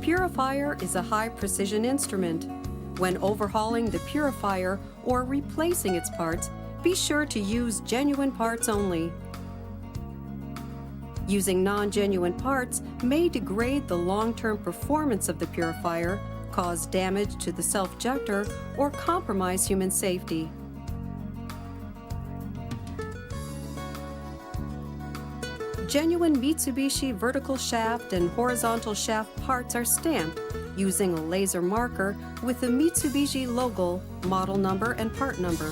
Purifier is a high-precision instrument. When overhauling the purifier or replacing its parts, be sure to use genuine parts only. Using non-genuine parts may degrade the long-term performance of the purifier, cause damage to the self-jector, or compromise human safety. Genuine Mitsubishi vertical shaft and horizontal shaft parts are stamped using a laser marker with the Mitsubishi logo, model number, and part number.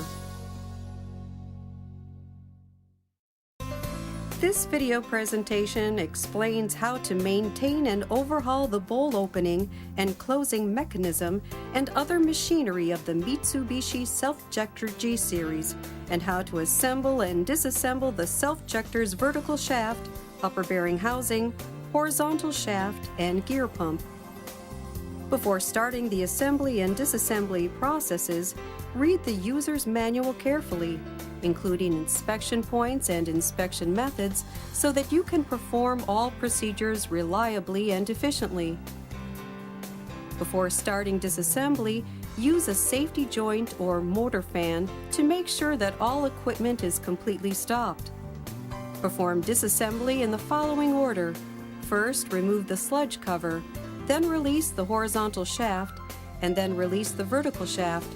This video presentation explains how to maintain and overhaul the bowl opening and closing mechanism and other machinery of the Mitsubishi Selfjector G series, and how to assemble and disassemble the Selfjector's vertical shaft, upper bearing housing, horizontal shaft, and gear pump. Before starting the assembly and disassembly processes, read the user's manual carefully, including inspection points and inspection methods, so that you can perform all procedures reliably and efficiently. Before starting disassembly, use a safety joint or motor fan to make sure that all equipment is completely stopped. Perform disassembly in the following order. First, remove the sludge cover, then release the horizontal shaft, and then release the vertical shaft.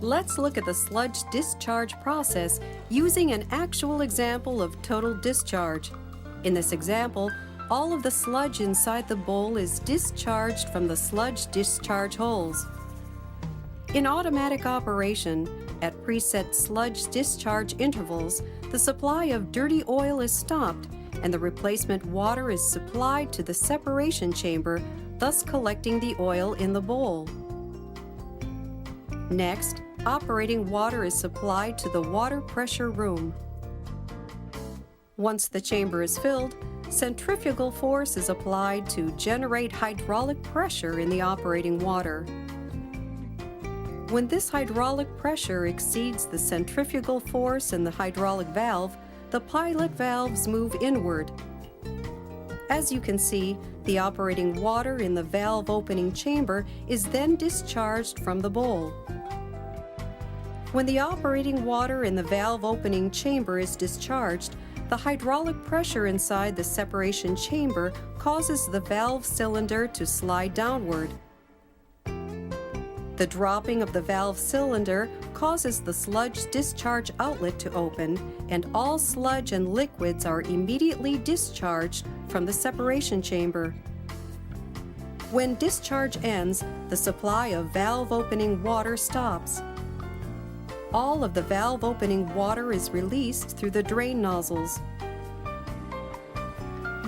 Let's look at the sludge discharge process using an actual example of total discharge. In this example, all of the sludge inside the bowl is discharged from the sludge discharge holes. In automatic operation, at preset sludge discharge intervals, the supply of dirty oil is stopped and the replacement water is supplied to the separation chamber, thus collecting the oil in the bowl. Next, operating water is supplied to the water pressure room. Once the chamber is filled, centrifugal force is applied to generate hydraulic pressure in the operating water. When this hydraulic pressure exceeds the centrifugal force in the hydraulic valve, the pilot valves move inward. As you can see, the operating water in the valve opening chamber is then discharged from the bowl. When the operating water in the valve opening chamber is discharged, the hydraulic pressure inside the separation chamber causes the valve cylinder to slide downward. The dropping of the valve cylinder causes the sludge discharge outlet to open, and all sludge and liquids are immediately discharged from the separation chamber. When discharge ends, the supply of valve opening water stops. All of the valve opening water is released through the drain nozzles.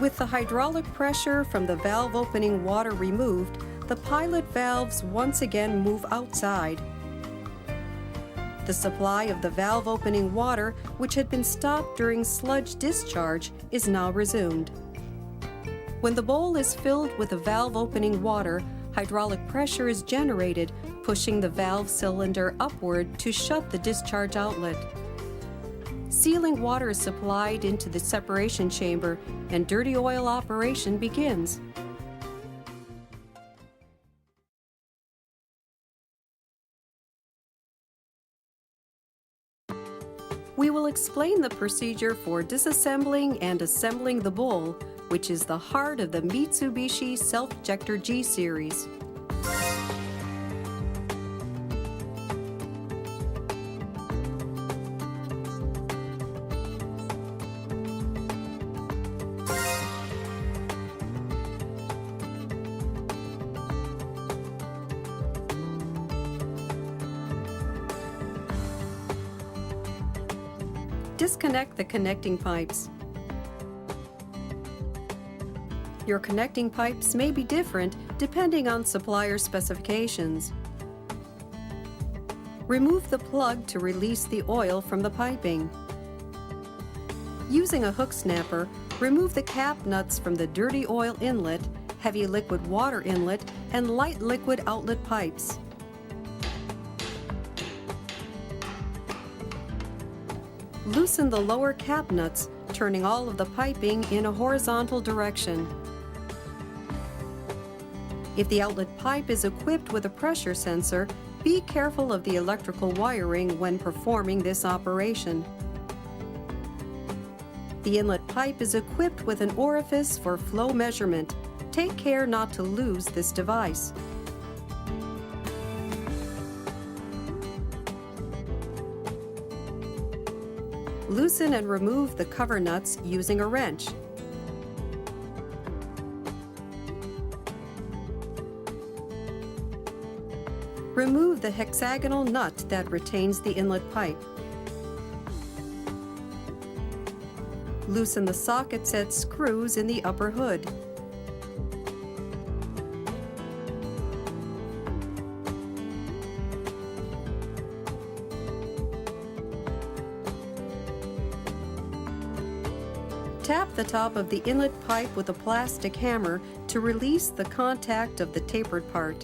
With the hydraulic pressure from the valve opening water removed, the pilot valves once again move outside. The supply of the valve opening water, which had been stopped during sludge discharge, is now resumed. When the bowl is filled with the valve opening water, hydraulic pressure is generated, pushing the valve cylinder upward to shut the discharge outlet. Sealing water is supplied into the separation chamber, and dirty oil operation begins. We will explain the procedure for disassembling and assembling the bowl, which is the heart of the Mitsubishi Selfjector G series. Disconnect the connecting pipes. Your connecting pipes may be different depending on supplier specifications. Remove the plug to release the oil from the piping. Using a hook snapper, remove the cap nuts from the dirty oil inlet, heavy liquid water inlet, and light liquid outlet pipes. Loosen the lower cap nuts, turning all of the piping in a horizontal direction. If the outlet pipe is equipped with a pressure sensor, be careful of the electrical wiring when performing this operation. The inlet pipe is equipped with an orifice for flow measurement. Take care not to lose this device. Loosen and remove the cover nuts using a wrench. Remove the hexagonal nut that retains the inlet pipe. Loosen the socket set screws in the upper hood. Tap the top of the inlet pipe with a plastic hammer to release the contact of the tapered part.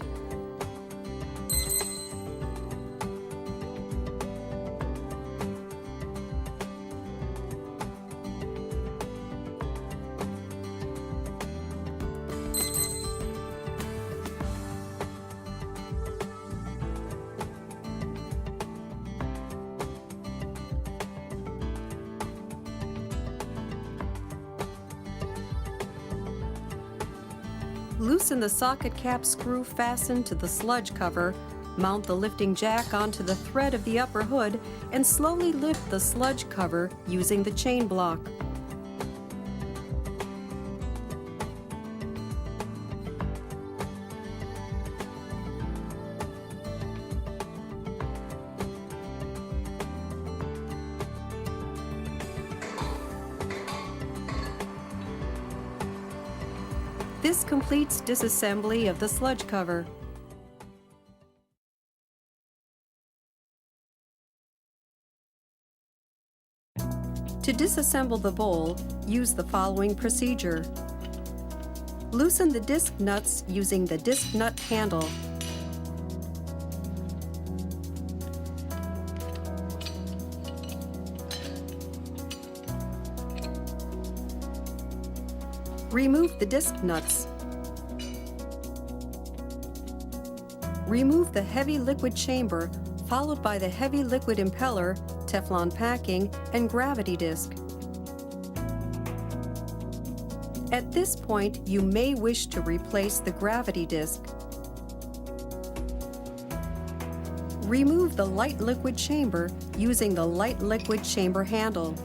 Loosen the socket cap screw fastened to the sludge cover, mount the lifting jack onto the thread of the upper hood, and slowly lift the sludge cover using the chain block. This completes disassembly of the sludge cover. To disassemble the bowl, use the following procedure. Loosen the disc nuts using the disc nut handle. Remove the disc nuts. Remove the heavy liquid chamber, followed by the heavy liquid impeller, Teflon packing, and gravity disc. At this point, you may wish to replace the gravity disc. Remove the light liquid chamber using the light liquid chamber handle.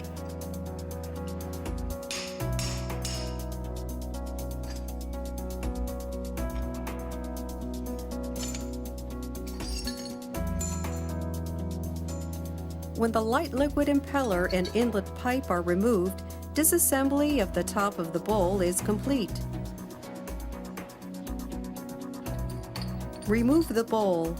When the light liquid impeller and inlet pipe are removed, disassembly of the top of the bowl is complete. Remove the bowl.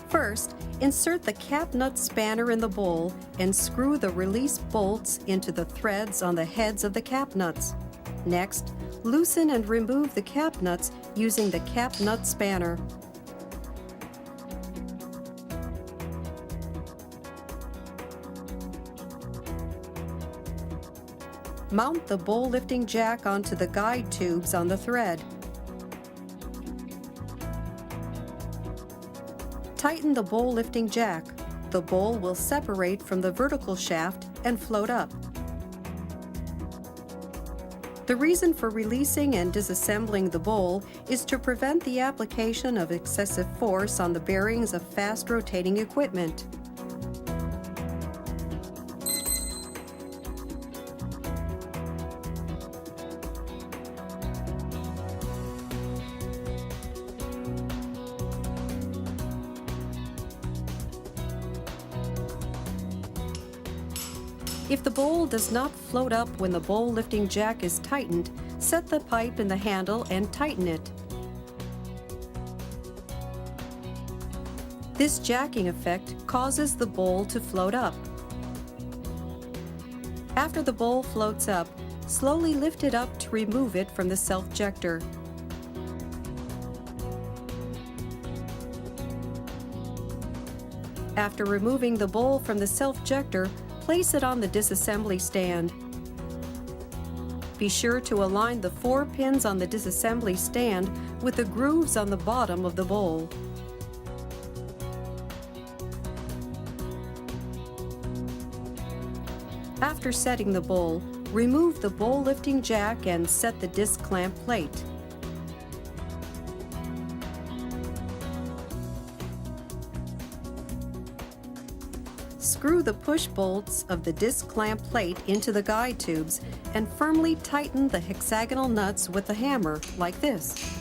First, insert the cap nut spanner in the bowl and screw the release bolts into the threads on the heads of the cap nuts. Next, loosen and remove the cap nuts using the cap nut spanner. Mount the bowl lifting jack onto the guide tubes on the thread. Tighten the bowl lifting jack. The bowl will separate from the vertical shaft and float up. The reason for releasing and disassembling the bowl is to prevent the application of excessive force on the bearings of fast-rotating equipment. If the bowl does not float up when the bowl lifting jack is tightened, set the pipe in the handle and tighten it. This jacking effect causes the bowl to float up. After the bowl floats up, slowly lift it up to remove it from the self-jector. After removing the bowl from the self-jector, place it on the disassembly stand. Be sure to align the 4 pins on the disassembly stand with the grooves on the bottom of the bowl. After setting the bowl, remove the bowl lifting jack and set the disc clamp plate. Screw the push bolts of the disc clamp plate into the guide tubes and firmly tighten the hexagonal nuts with a hammer, like this.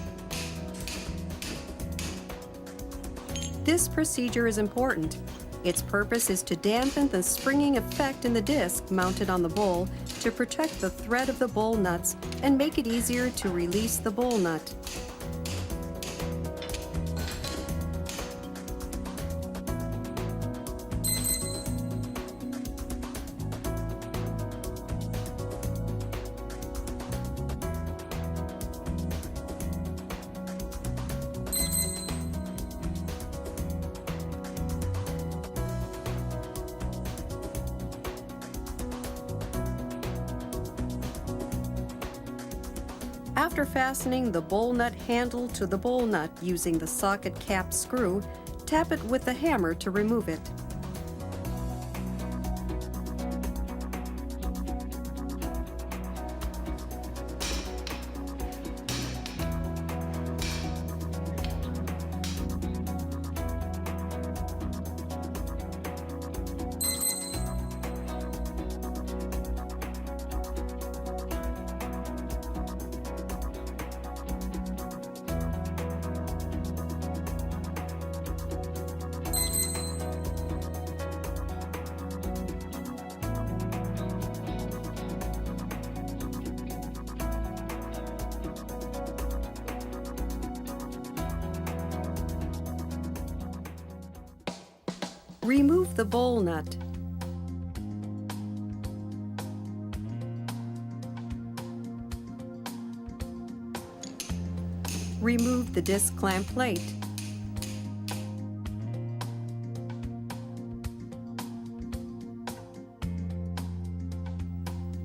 This procedure is important. Its purpose is to dampen the springing effect in the disc mounted on the bowl to protect the thread of the bowl nuts and make it easier to release the bowl nut. After fastening the bowl nut handle to the bowl nut using the socket cap screw, tap it with the hammer to remove it. Remove the bowl nut. Remove the disc clamp plate.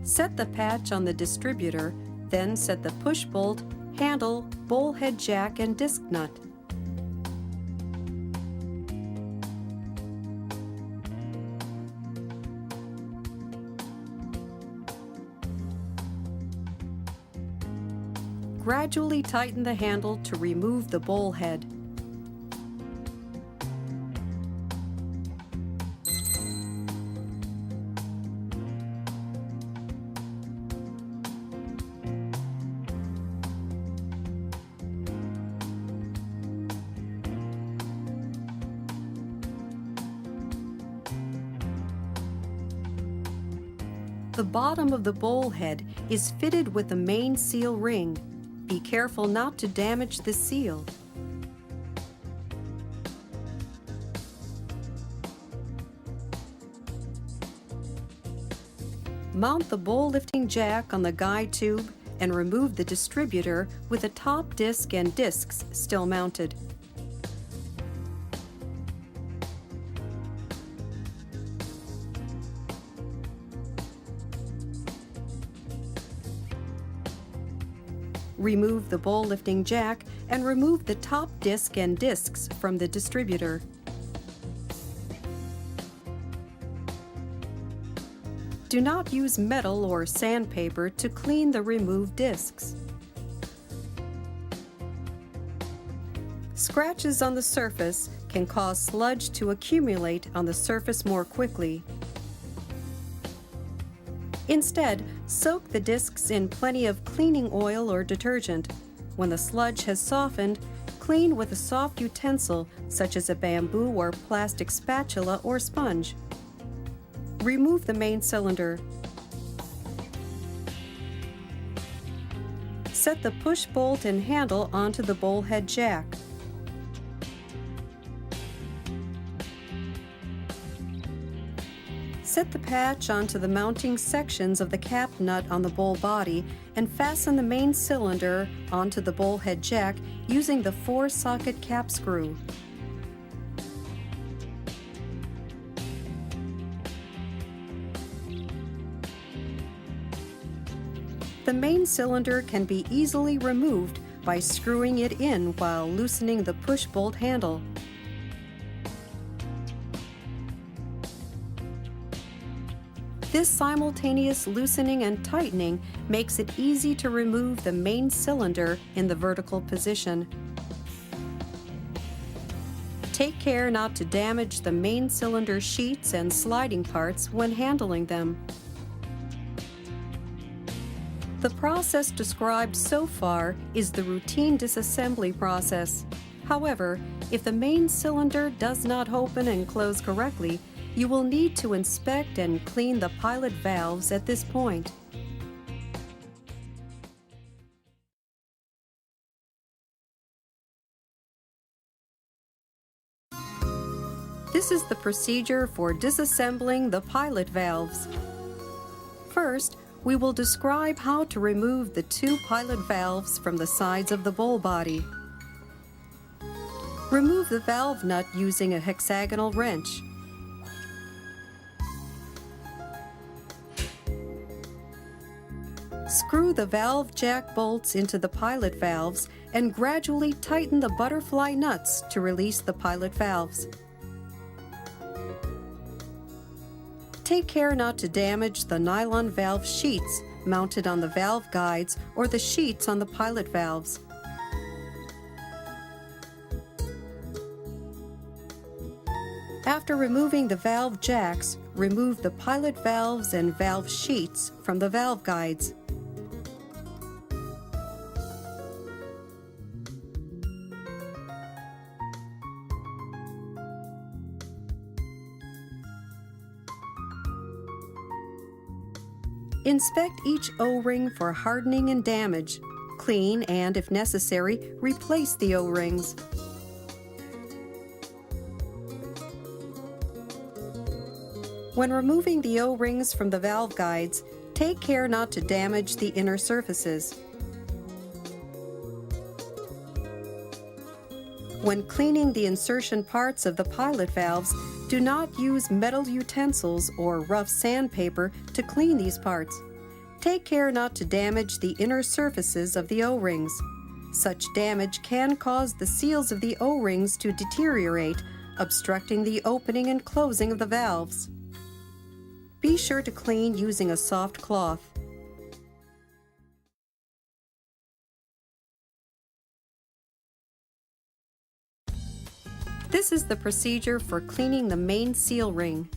Set the patch on the distributor, then set the push bolt, handle, bowl head jack, and disc nut. Gradually tighten the handle to remove the bowl head. The bottom of the bowl head is fitted with the main seal ring. Be careful not to damage the seal. Mount the bowl lifting jack on the guide tube and remove the distributor with the top disc and discs still mounted. Remove the bowl lifting jack and remove the top disc and discs from the distributor. Do not use metal or sandpaper to clean the removed discs. Scratches on the surface can cause sludge to accumulate on the surface more quickly. Instead, soak the discs in plenty of cleaning oil or detergent. When the sludge has softened, clean with a soft utensil such as a bamboo or plastic spatula or sponge. Remove the main cylinder. Set the push bolt and handle onto the bowl head jack. Set the patch onto the mounting sections of the cap nut on the bowl body and fasten the main cylinder onto the bowl head jack using the 4-socket cap screw. The main cylinder can be easily removed by screwing it in while loosening the push bolt handle. This simultaneous loosening and tightening makes it easy to remove the main cylinder in the vertical position. Take care not to damage the main cylinder sheets and sliding parts when handling them. The process described so far is the routine disassembly process. However, if the main cylinder does not open and close correctly, you will need to inspect and clean the pilot valves at this point. This is the procedure for disassembling the pilot valves. First, we will describe how to remove the 2 pilot valves from the sides of the bowl body. Remove the valve nut using a hexagonal wrench. Screw the valve jack bolts into the pilot valves and gradually tighten the butterfly nuts to release the pilot valves. Take care not to damage the nylon valve sheets mounted on the valve guides or the sheets on the pilot valves. After removing the valve jacks, remove the pilot valves and valve sheets from the valve guides. Inspect each O-ring for hardening and damage. Clean and, if necessary, replace the O-rings. When removing the O-rings from the valve guides, take care not to damage the inner surfaces. When cleaning the insertion parts of the pilot valves, do not use metal utensils or rough sandpaper to clean these parts. Take care not to damage the inner surfaces of the O-rings. Such damage can cause the seals of the O-rings to deteriorate, obstructing the opening and closing of the valves. Be sure to clean using a soft cloth. This is the procedure for cleaning the main seal ring.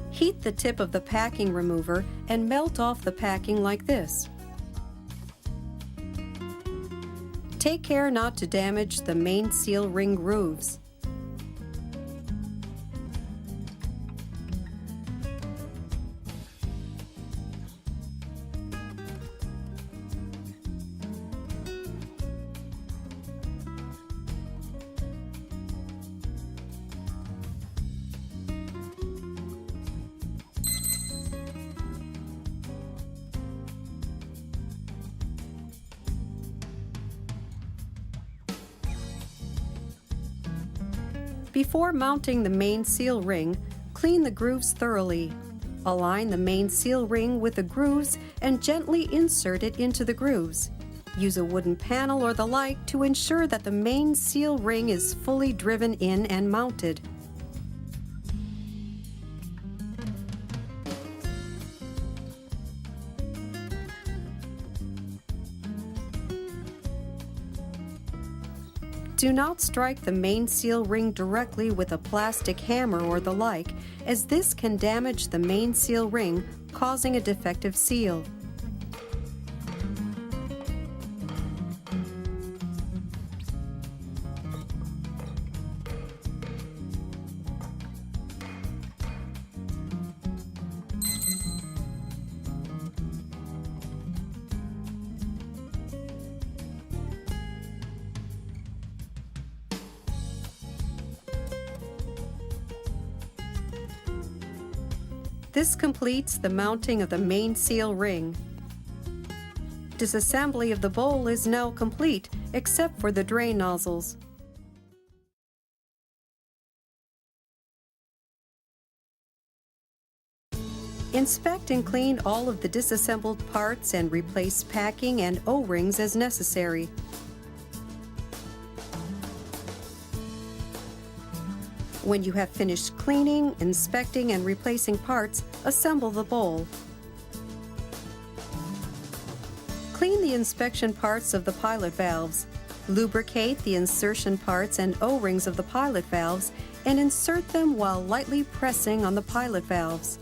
Heat the tip of the packing remover and melt off the packing like this. Take care not to damage the main seal ring grooves. Before mounting the main seal ring, clean the grooves thoroughly. Align the main seal ring with the grooves and gently insert it into the grooves. Use a wooden panel or the like to ensure that the main seal ring is fully driven in and mounted. Do not strike the main seal ring directly with a plastic hammer or the like, as this can damage the main seal ring, causing a defective seal. This completes the mounting of the main seal ring. Disassembly of the bowl is now complete, except for the drain nozzles. Inspect and clean all of the disassembled parts and replace packing and O-rings as necessary. When you have finished cleaning, inspecting, and replacing parts, assemble the bowl. Clean the inspection parts of the pilot valves. Lubricate the insertion parts and O-rings of the pilot valves and insert them while lightly pressing on the pilot valves.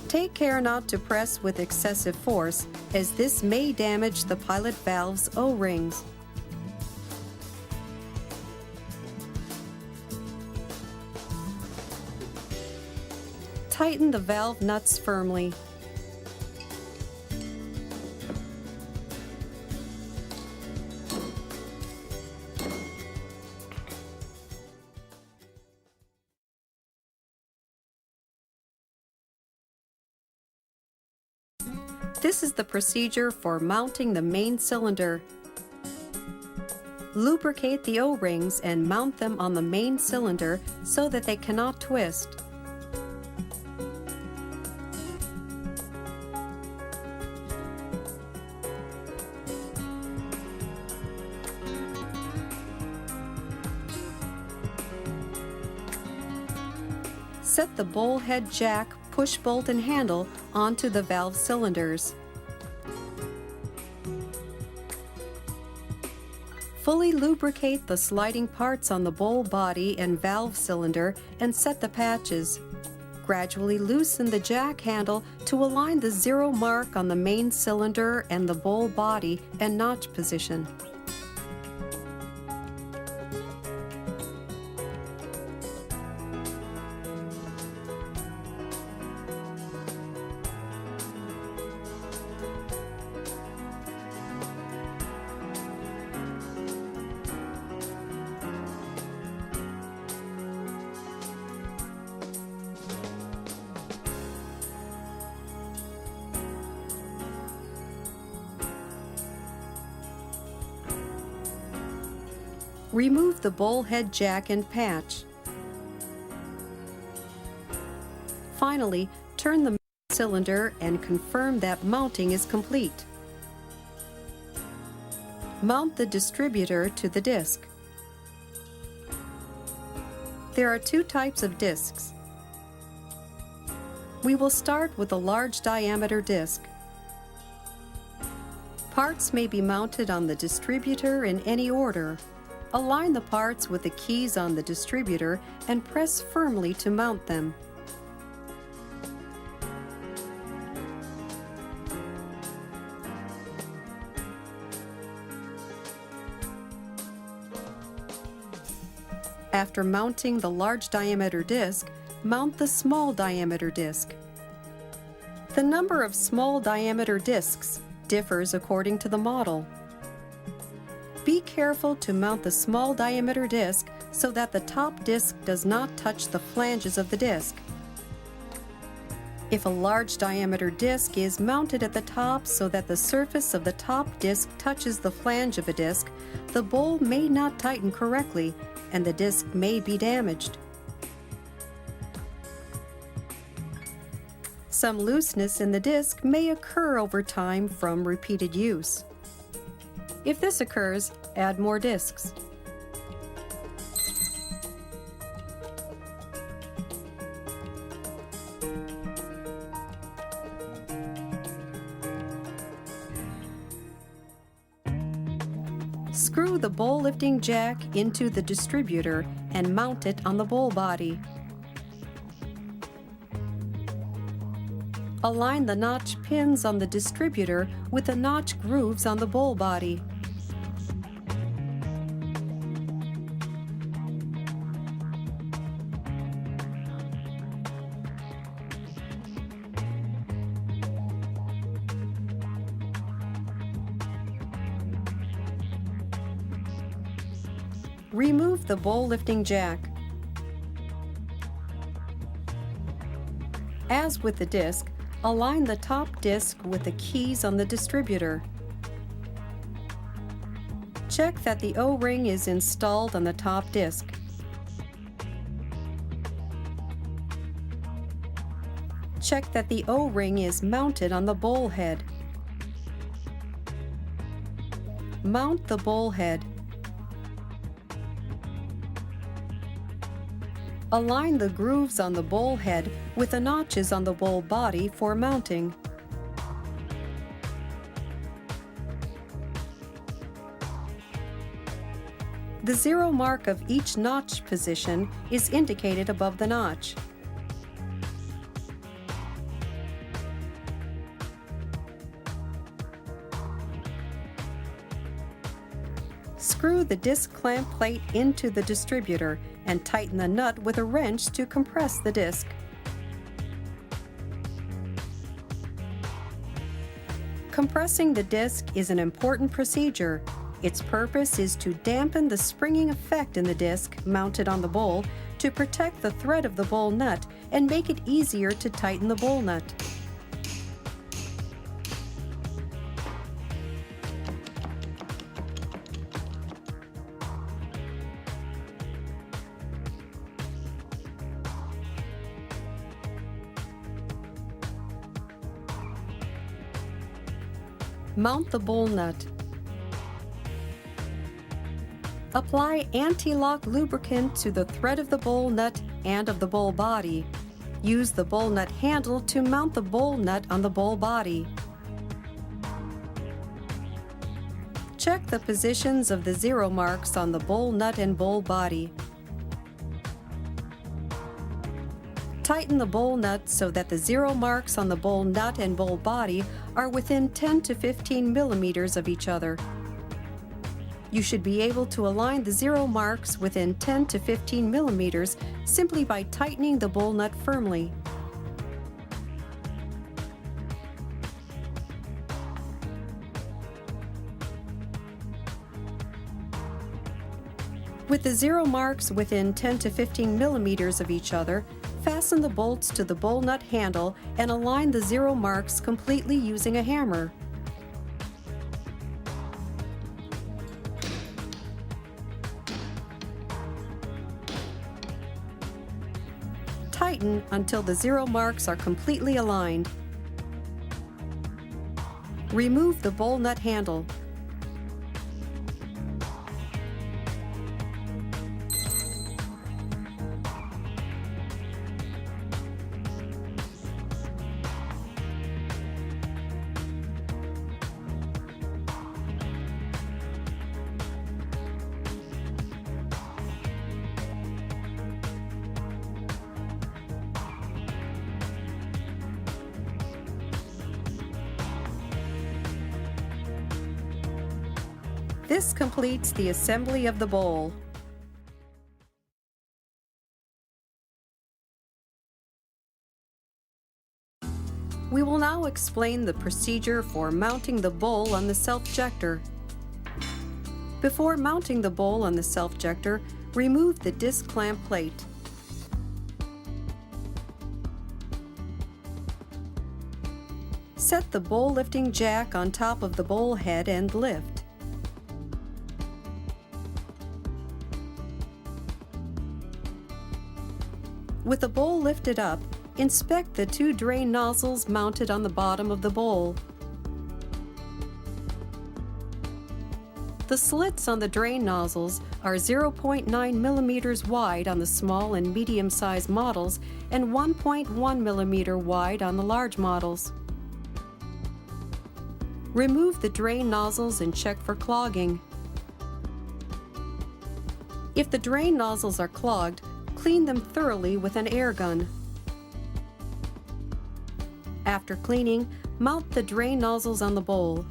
Take care not to press with excessive force, as this may damage the pilot valve's O-rings. Tighten the valve nuts firmly. This is the procedure for mounting the main cylinder. Lubricate the O-rings and mount them on the main cylinder so that they cannot twist. Set the bowl head jack, push bolt and handle onto the valve cylinders. Fully lubricate the sliding parts on the bowl body and valve cylinder and set the patches. Gradually loosen the jack handle to align the zero mark on the main cylinder and the bowl body and notch position. Remove the bowl head jack and patch. Finally, turn the cylinder and confirm that mounting is complete. Mount the distributor to the disc. There are two types of discs. We will start with a large diameter disc. Parts may be mounted on the distributor in any order. Align the parts with the keys on the distributor and press firmly to mount them. After mounting the large diameter disc, mount the small diameter disc. The number of small diameter discs differs according to the model. Be careful to mount the small diameter disc so that the top disc does not touch the flanges of the disc. If a large diameter disc is mounted at the top so that the surface of the top disc touches the flange of a disc, the bowl may not tighten correctly and the disc may be damaged. Some looseness in the disc may occur over time from repeated use. If this occurs, add more discs. Screw the bowl lifting jack into the distributor and mount it on the bowl body. Align the notch pins on the distributor with the notch grooves on the bowl body. Remove the bowl lifting jack. As with the disc, align the top disc with the keys on the distributor. Check that the O-ring is installed on the top disc. Check that the O-ring is mounted on the bowl head. Mount the bowl head. Align the grooves on the bowl head with the notches on the bowl body for mounting. The zero mark of each notch position is indicated above the notch. Screw the disc clamp plate into the distributor and tighten the nut with a wrench to compress the disc. Compressing the disc is an important procedure. Its purpose is to dampen the springing effect in the disc mounted on the bowl to protect the thread of the bowl nut and make it easier to tighten the bowl nut. Mount the bowl nut. Apply anti-lock lubricant to the thread of the bowl nut and of the bowl body. Use the bowl nut handle to mount the bowl nut on the bowl body. Check the positions of the zero marks on the bowl nut and bowl body. Tighten the bowl nut so that the zero marks on the bowl nut and bowl body are within 10 to 15 millimeters of each other. You should be able to align the zero marks within 10 to 15 millimeters simply by tightening the bowl nut firmly. With the zero marks within 10 to 15 millimeters of each other, fasten the bolts to the bowl nut handle and align the zero marks completely using a hammer. Tighten until the zero marks are completely aligned. Remove the bowl nut handle. This completes the assembly of the bowl. We will now explain the procedure for mounting the bowl on the Selfjector. Before mounting the bowl on the Selfjector, remove the disc clamp plate. Set the bowl lifting jack on top of the bowl head and lift. With the bowl lifted up, inspect the two drain nozzles mounted on the bottom of the bowl. The slits on the drain nozzles are 0.9 millimeters wide on the small and medium-sized models and 1.1 millimeter wide on the large models. Remove the drain nozzles and check for clogging. If the drain nozzles are clogged, clean them thoroughly with an air gun. After cleaning, mount the drain nozzles on the bowl.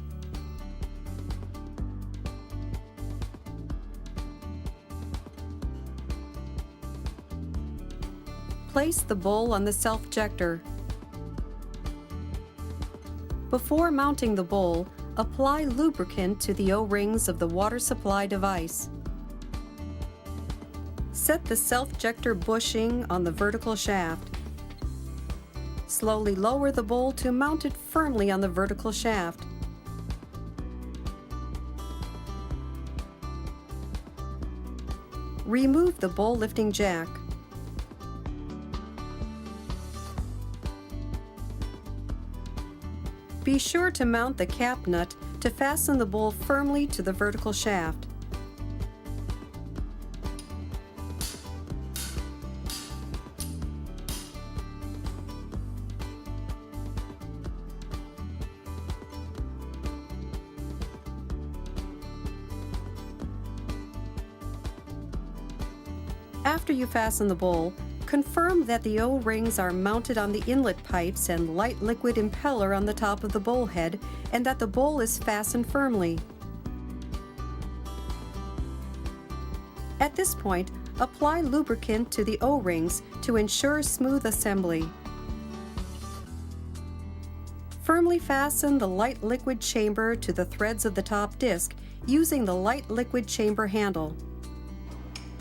Place the bowl on the Selfjector. Before mounting the bowl, apply lubricant to the O-rings of the water supply device. Set the Selfjector bushing on the vertical shaft. Slowly lower the bowl to mount it firmly on the vertical shaft. Remove the bowl lifting jack. Be sure to mount the cap nut to fasten the bowl firmly to the vertical shaft. After you fasten the bowl, confirm that the O-rings are mounted on the inlet pipes and light liquid impeller on the top of the bowl head, and that the bowl is fastened firmly. At this point, apply lubricant to the O-rings to ensure smooth assembly. Firmly fasten the light liquid chamber to the threads of the top disc using the light liquid chamber handle.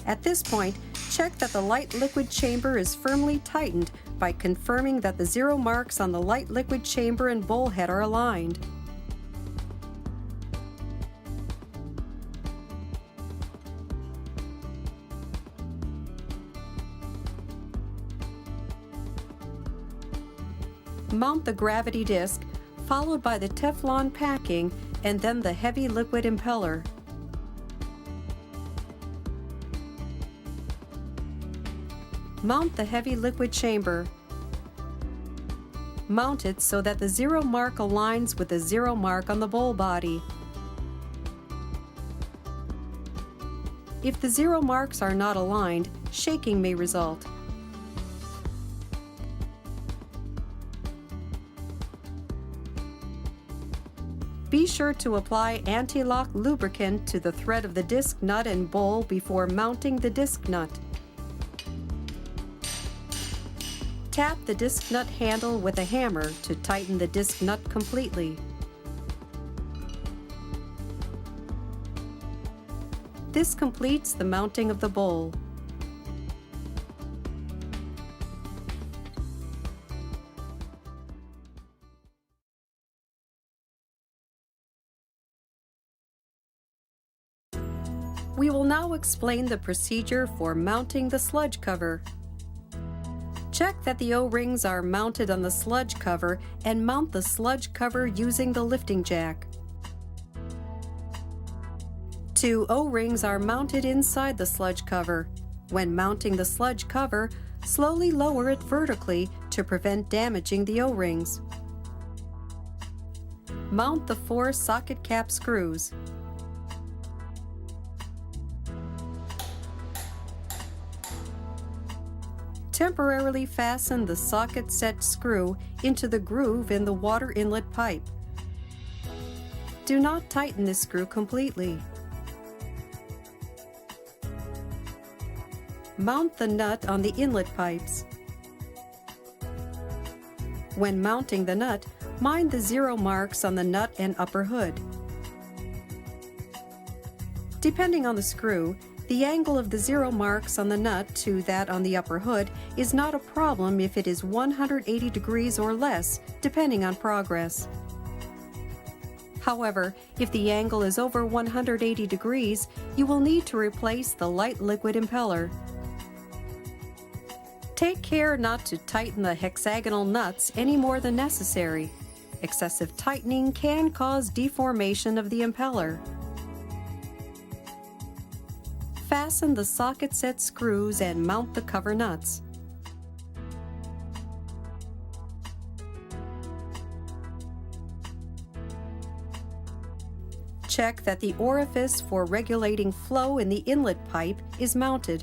At this point, check that the light liquid chamber is firmly tightened by confirming that the zero marks on the light liquid chamber and bowl head are aligned. Mount the gravity disc, followed by the Teflon packing and then the heavy liquid impeller. Mount the heavy liquid chamber. Mount it so that the zero mark aligns with the zero mark on the bowl body. If the zero marks are not aligned, shaking may result. Be sure to apply anti-lock lubricant to the thread of the disc nut and bowl before mounting the disc nut. Tap the disc nut handle with a hammer to tighten the disc nut completely. This completes the mounting of the bowl. We will now explain the procedure for mounting the sludge cover. Check that the O-rings are mounted on the sludge cover and mount the sludge cover using the lifting jack. 2 O-rings are mounted inside the sludge cover. When mounting the sludge cover, slowly lower it vertically to prevent damaging the O-rings. Mount the 4 socket cap screws. Temporarily fasten the socket set screw into the groove in the water inlet pipe. Do not tighten this screw completely. Mount the nut on the inlet pipes. When mounting the nut, mind the zero marks on the nut and upper hood. Depending on the screw, the angle of the zero marks on the nut to that on the upper hood is not a problem if it is 180 degrees or less, depending on progress. However, if the angle is over 180 degrees, you will need to replace the light liquid impeller. Take care not to tighten the hexagonal nuts any more than necessary. Excessive tightening can cause deformation of the impeller. Fasten the socket set screws and mount the cover nuts. Check that the orifice for regulating flow in the inlet pipe is mounted.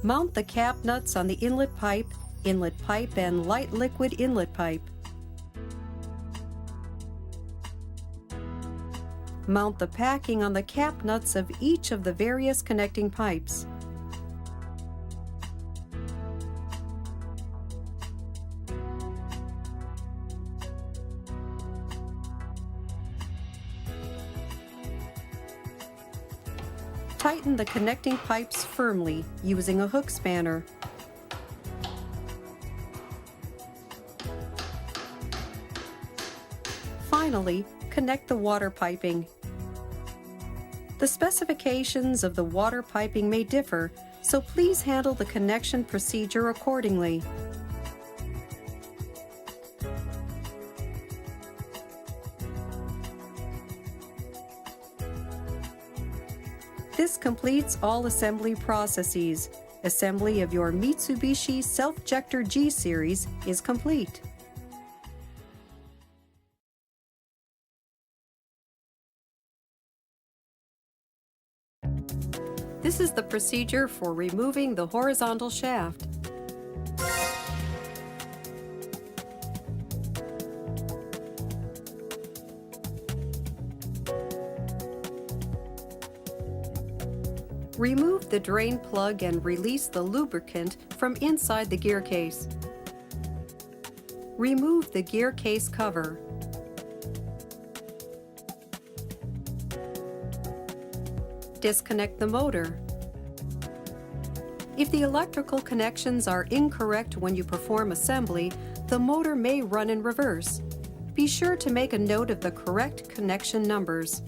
Mount the cap nuts on the inlet pipe, and light liquid inlet pipe. Mount the packing on the cap nuts of each of the various connecting pipes. Tighten the connecting pipes firmly using a hook spanner. Finally, connect the water piping. The specifications of the water piping may differ, so please handle the connection procedure accordingly. This completes all assembly processes. Assembly of your Mitsubishi Selfjector G Series is complete. This is the procedure for removing the horizontal shaft. Remove the drain plug and release the lubricant from inside the gear case. Remove the gear case cover. Disconnect the motor. If the electrical connections are incorrect when you perform assembly, the motor may run in reverse. Be sure to make a note of the correct connection numbers.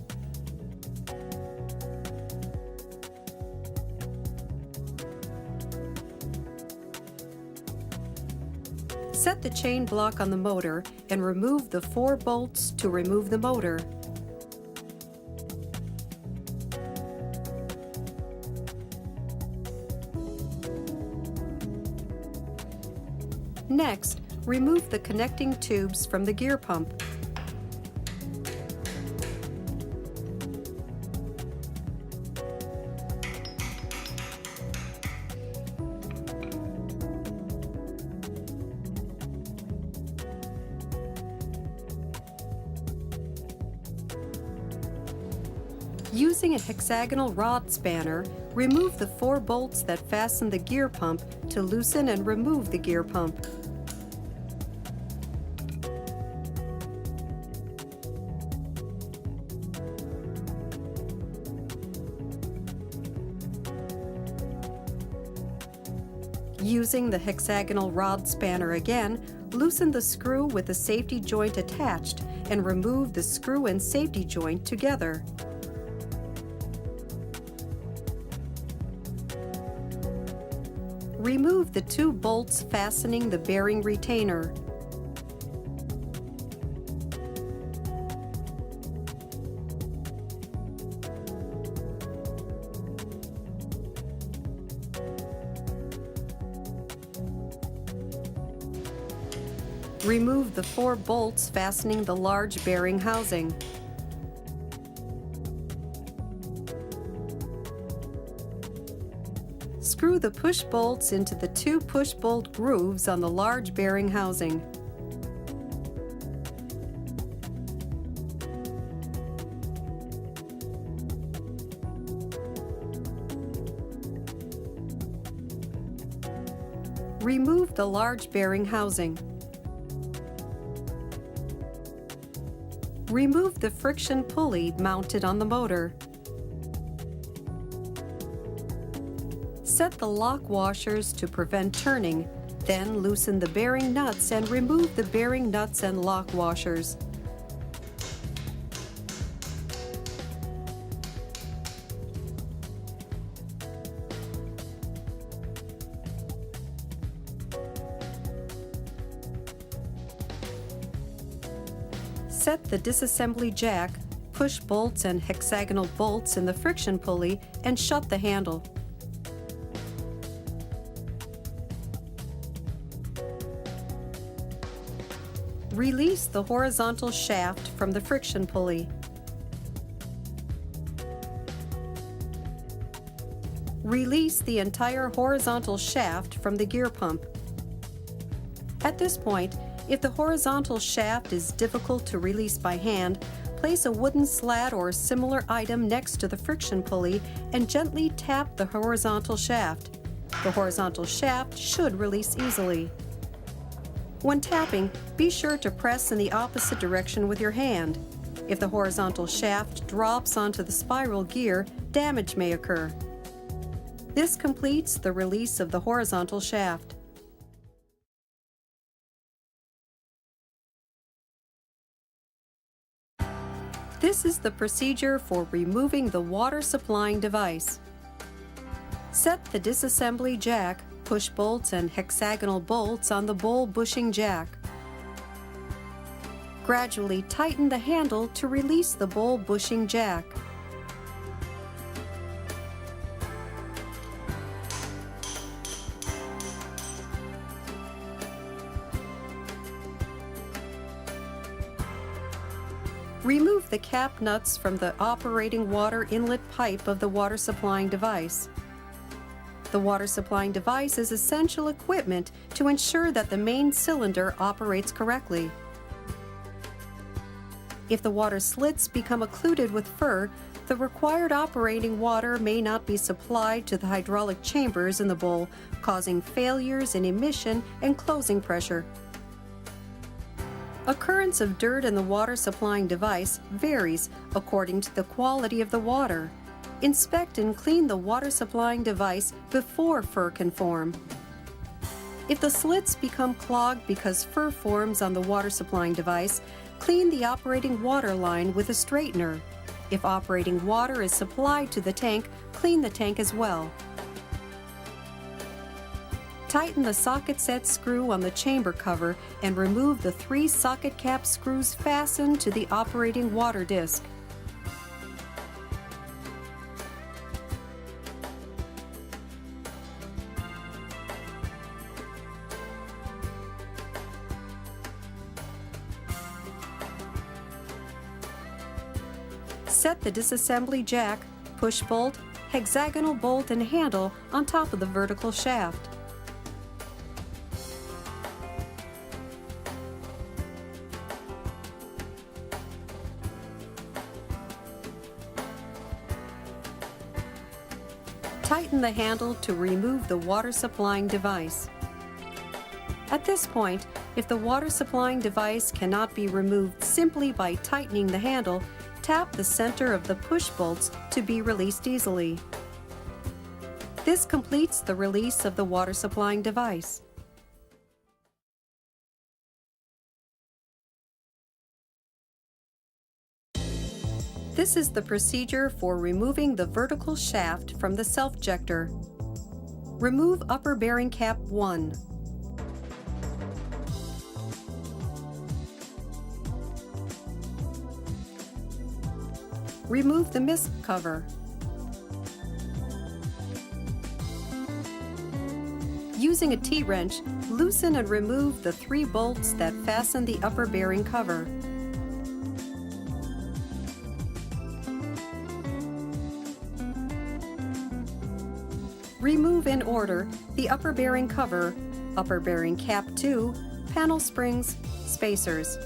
Set the chain block on the motor and remove the 4 bolts to remove the motor. Next, remove the connecting tubes from the gear pump. Using a hexagonal rod spanner, remove the 4 bolts that fasten the gear pump to loosen and remove the gear pump. Using the hexagonal rod spanner again, loosen the screw with the safety joint attached and remove the screw and safety joint together. Remove the 2 bolts fastening the bearing retainer. Remove the 4 bolts fastening the large bearing housing. Screw the push bolts into the 2 push bolt grooves on the large bearing housing. Remove the large bearing housing. Remove the friction pulley mounted on the motor. Set the lock washers to prevent turning, then loosen the bearing nuts and remove the bearing nuts and lock washers. Set the disassembly jack, push bolts and hexagonal bolts in the friction pulley and shut the handle. Release the horizontal shaft from the friction pulley. Release the entire horizontal shaft from the gear pump. At this point, if the horizontal shaft is difficult to release by hand, place a wooden slat or similar item next to the friction pulley and gently tap the horizontal shaft. The horizontal shaft should release easily. When tapping, be sure to press in the opposite direction with your hand. If the horizontal shaft drops onto the spiral gear, damage may occur. This completes the release of the horizontal shaft. This is the procedure for removing the water supplying device. Set the disassembly jack, push bolts, and hexagonal bolts on the bowl bushing jack. Gradually tighten the handle to release the bowl bushing jack. Remove the cap nuts from the operating water inlet pipe of the water supplying device. The water supplying device is essential equipment to ensure that the main cylinder operates correctly. If the water slits become occluded with fur, the required operating water may not be supplied to the hydraulic chambers in the bowl, causing failures in emission and closing pressure. Occurrence of dirt in the water supplying device varies according to the quality of the water. Inspect and clean the water supplying device before fur can form. If the slits become clogged because fur forms on the water supplying device, clean the operating water line with a straightener. If operating water is supplied to the tank, clean the tank as well. Tighten the socket set screw on the chamber cover and remove the 3 socket cap screws fastened to the operating water disc. Set the disassembly jack, push bolt, hexagonal bolt, and handle on top of the vertical shaft. Tighten the handle to remove the water supplying device. At this point, if the water supplying device cannot be removed simply by tightening the handle, tap the center of the push bolts to be released easily. This completes the release of the water supplying device. This is the procedure for removing the vertical shaft from the self-jector. Remove upper bearing cap 1. Remove the mist cover. Using a T-wrench, loosen and remove the 3 bolts that fasten the upper bearing cover. Remove in order the upper bearing cover, upper bearing cap 2, panel springs, spacers.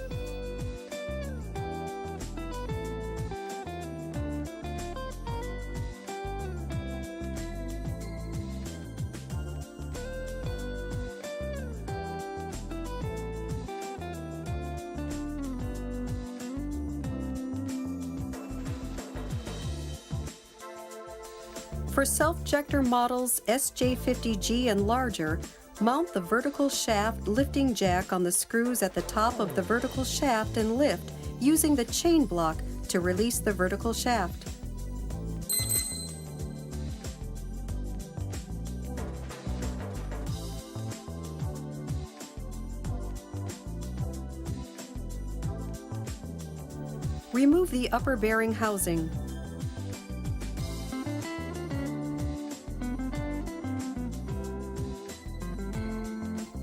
For self-jector models SJ50G and larger, mount the vertical shaft lifting jack on the screws at the top of the vertical shaft and lift using the chain block to release the vertical shaft. Remove the upper bearing housing.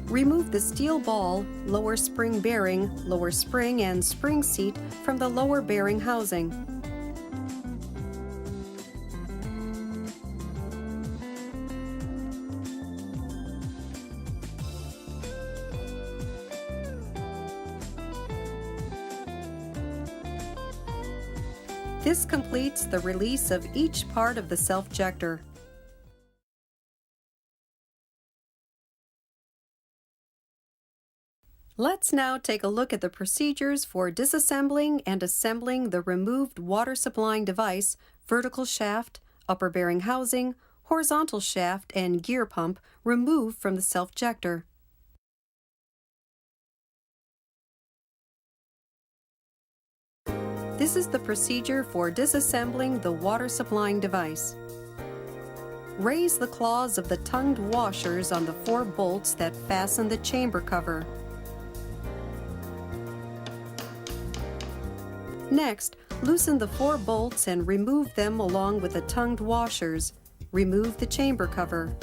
Remove the steel ball, lower spring bearing, lower spring, and spring seat from the lower bearing housing. This completes the release of each part of the self-jector. Let's now take a look at the procedures for disassembling and assembling the removed water supplying device, vertical shaft, upper bearing housing, horizontal shaft, and gear pump removed from the Selfjector. This is the procedure for disassembling the water supplying device. Raise the claws of the tongued washers on the 4 bolts that fasten the chamber cover. Next, loosen the 4 bolts and remove them along with the tongued washers. Remove the chamber cover.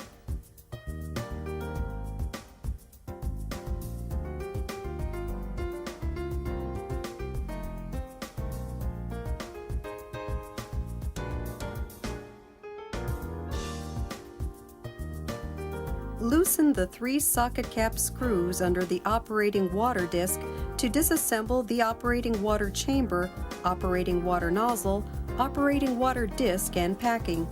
Loosen the 3 socket cap screws under the operating water disc to disassemble the operating water chamber, operating water nozzle, operating water disc, and packing.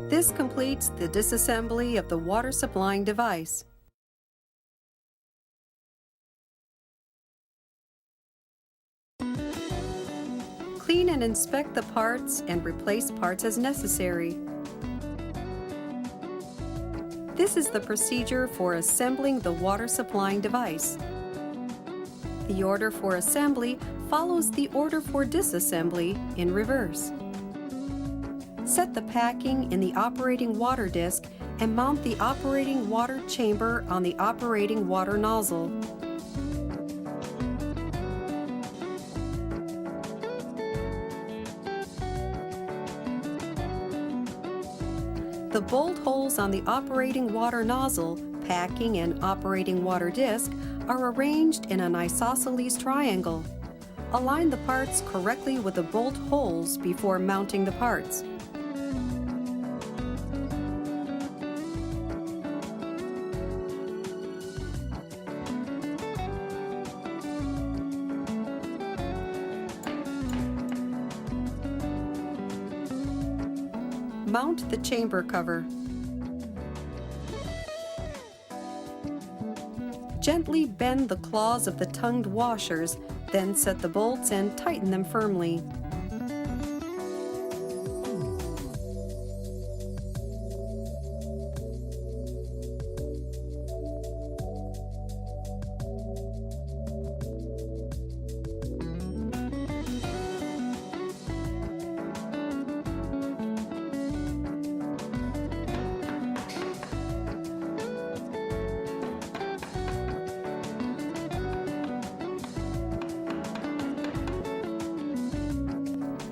This completes the disassembly of the water supplying device. Clean and inspect the parts and replace parts as necessary. This is the procedure for assembling the water supplying device. The order for assembly follows the order for disassembly in reverse. Set the packing in the operating water disc and mount the operating water chamber on the operating water nozzle. The bolt holes on the operating water nozzle, packing, and operating water disc are arranged in an isosceles triangle. Align the parts correctly with the bolt holes before mounting the parts. Mount the chamber cover. Gently bend the claws of the tongued washers, then set the bolts and tighten them firmly.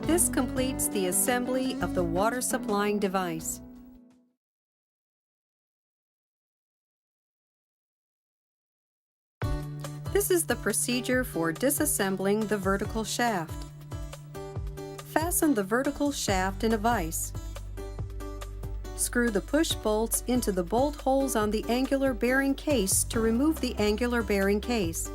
This completes the assembly of the water supplying device. This is the procedure for disassembling the vertical shaft. Fasten the vertical shaft in a vise. Screw the push bolts into the bolt holes on the angular bearing case to remove the angular bearing case.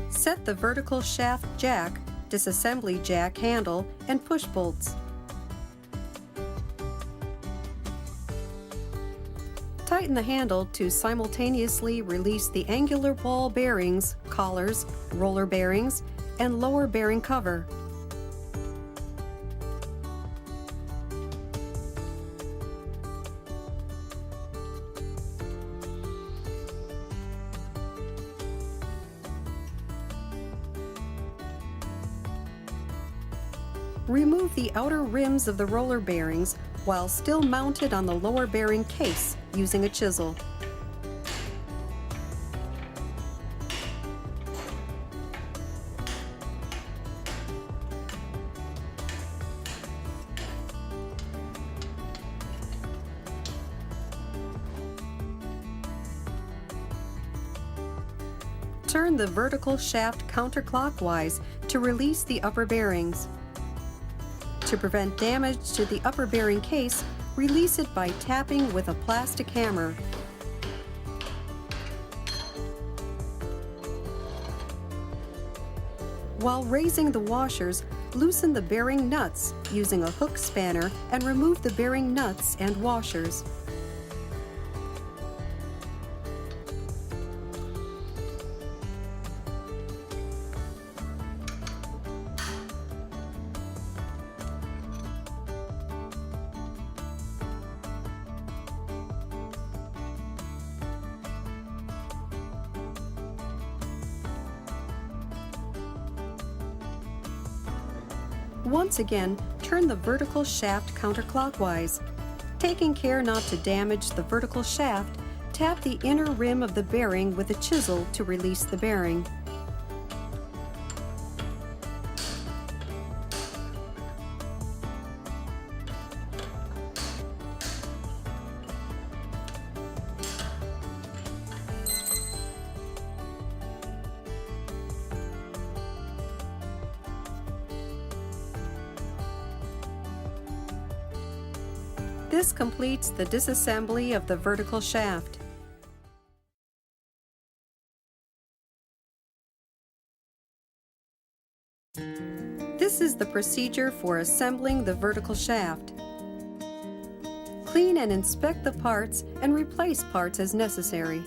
Set the vertical shaft jack, disassembly jack handle, and push bolts. Tighten the handle to simultaneously release the angular ball bearings, collars, roller bearings, and lower bearing cover. Remove the outer rims of the roller bearings while still mounted on the lower bearing case using a chisel. turn the vertical shaft counterclockwise to release the upper bearings. To prevent damage to the upper bearing case, release it by tapping with a plastic hammer. While raising the washers, loosen the bearing nuts using a hook spanner and remove the bearing nuts and washers. Once again, turn the vertical shaft counterclockwise. Taking care not to damage the vertical shaft, tap the inner rim of the bearing with a chisel to release the bearing. This completes the disassembly of the vertical shaft. This is the procedure for assembling the vertical shaft. Clean and inspect the parts and replace parts as necessary.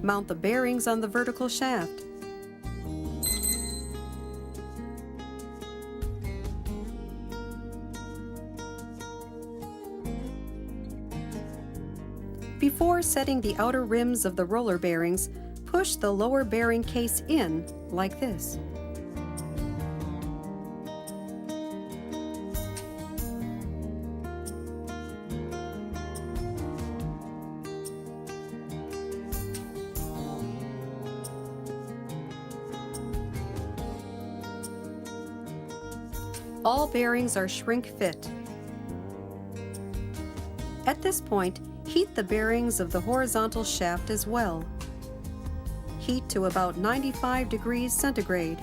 Mount the bearings on the vertical shaft. Before setting the outer rims of the roller bearings, push the lower bearing case in, like this. All bearings are shrink fit. At this point, heat the bearings of the horizontal shaft as well. Heat to about 95 degrees centigrade.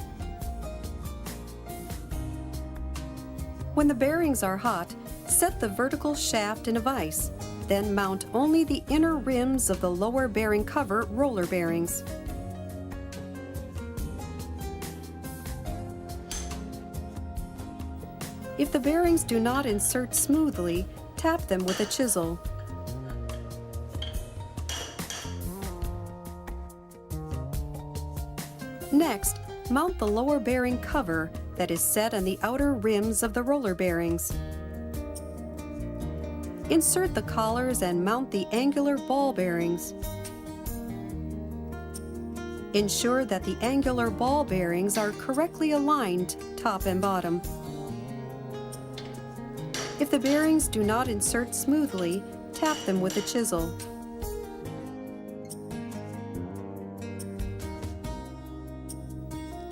When the bearings are hot, set the vertical shaft in a vise. Then mount only the inner rims of the lower bearing cover roller bearings. If the bearings do not insert smoothly, tap them with a chisel. Next, mount the lower bearing cover that is set on the outer rims of the roller bearings. Insert the collars and mount the angular ball bearings. Ensure that the angular ball bearings are correctly aligned top and bottom. If the bearings do not insert smoothly, tap them with a chisel.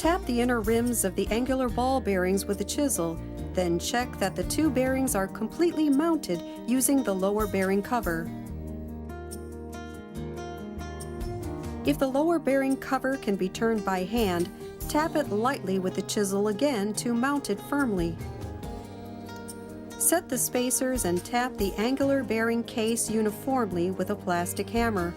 Tap the inner rims of the angular ball bearings with a chisel, then check that the two bearings are completely mounted using the lower bearing cover. If the lower bearing cover can be turned by hand, tap it lightly with the chisel again to mount it firmly. Set the spacers and tap the angular bearing case uniformly with a plastic hammer.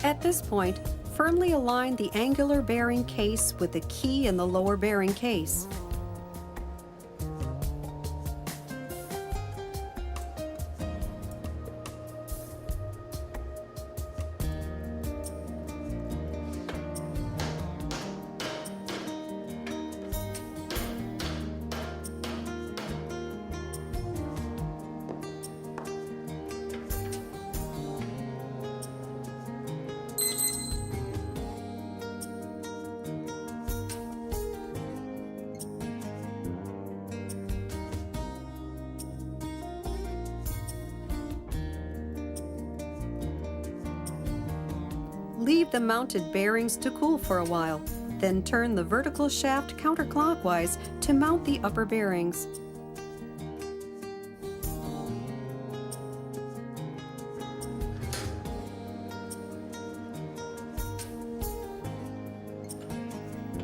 At this point, firmly align the angular bearing case with the key in the lower bearing case. Leave the mounted bearings to cool for a while, then turn the vertical shaft counterclockwise to mount the upper bearings.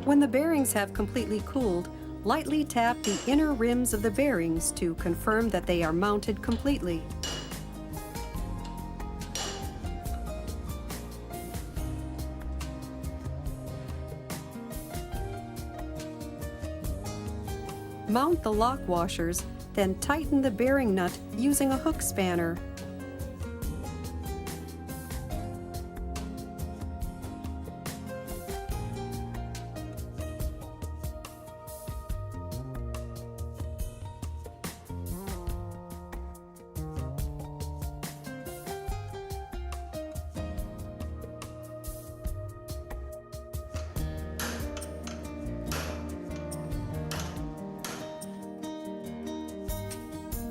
When the bearings have completely cooled, lightly tap the inner rims of the bearings to confirm that they are mounted completely. Mount the lock washers, then tighten the bearing nut using a hook spanner.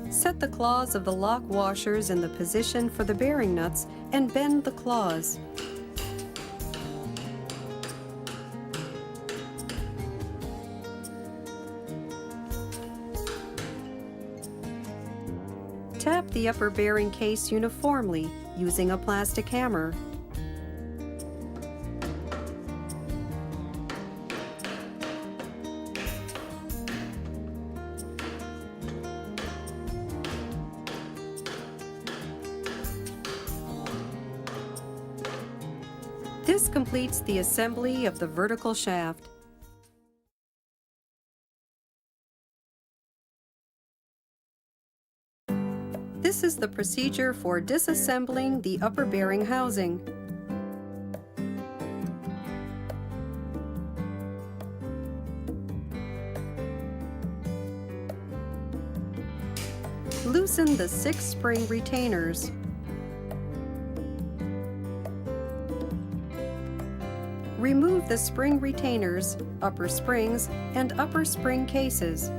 Set the claws of the lock washers in the position for the bearing nuts and bend the claws. Tap the upper bearing case uniformly using a plastic hammer. This completes the assembly of the vertical shaft. This is the procedure for disassembling the upper bearing housing. Loosen the 6 spring retainers. Remove the spring retainers, upper springs, and upper spring cases.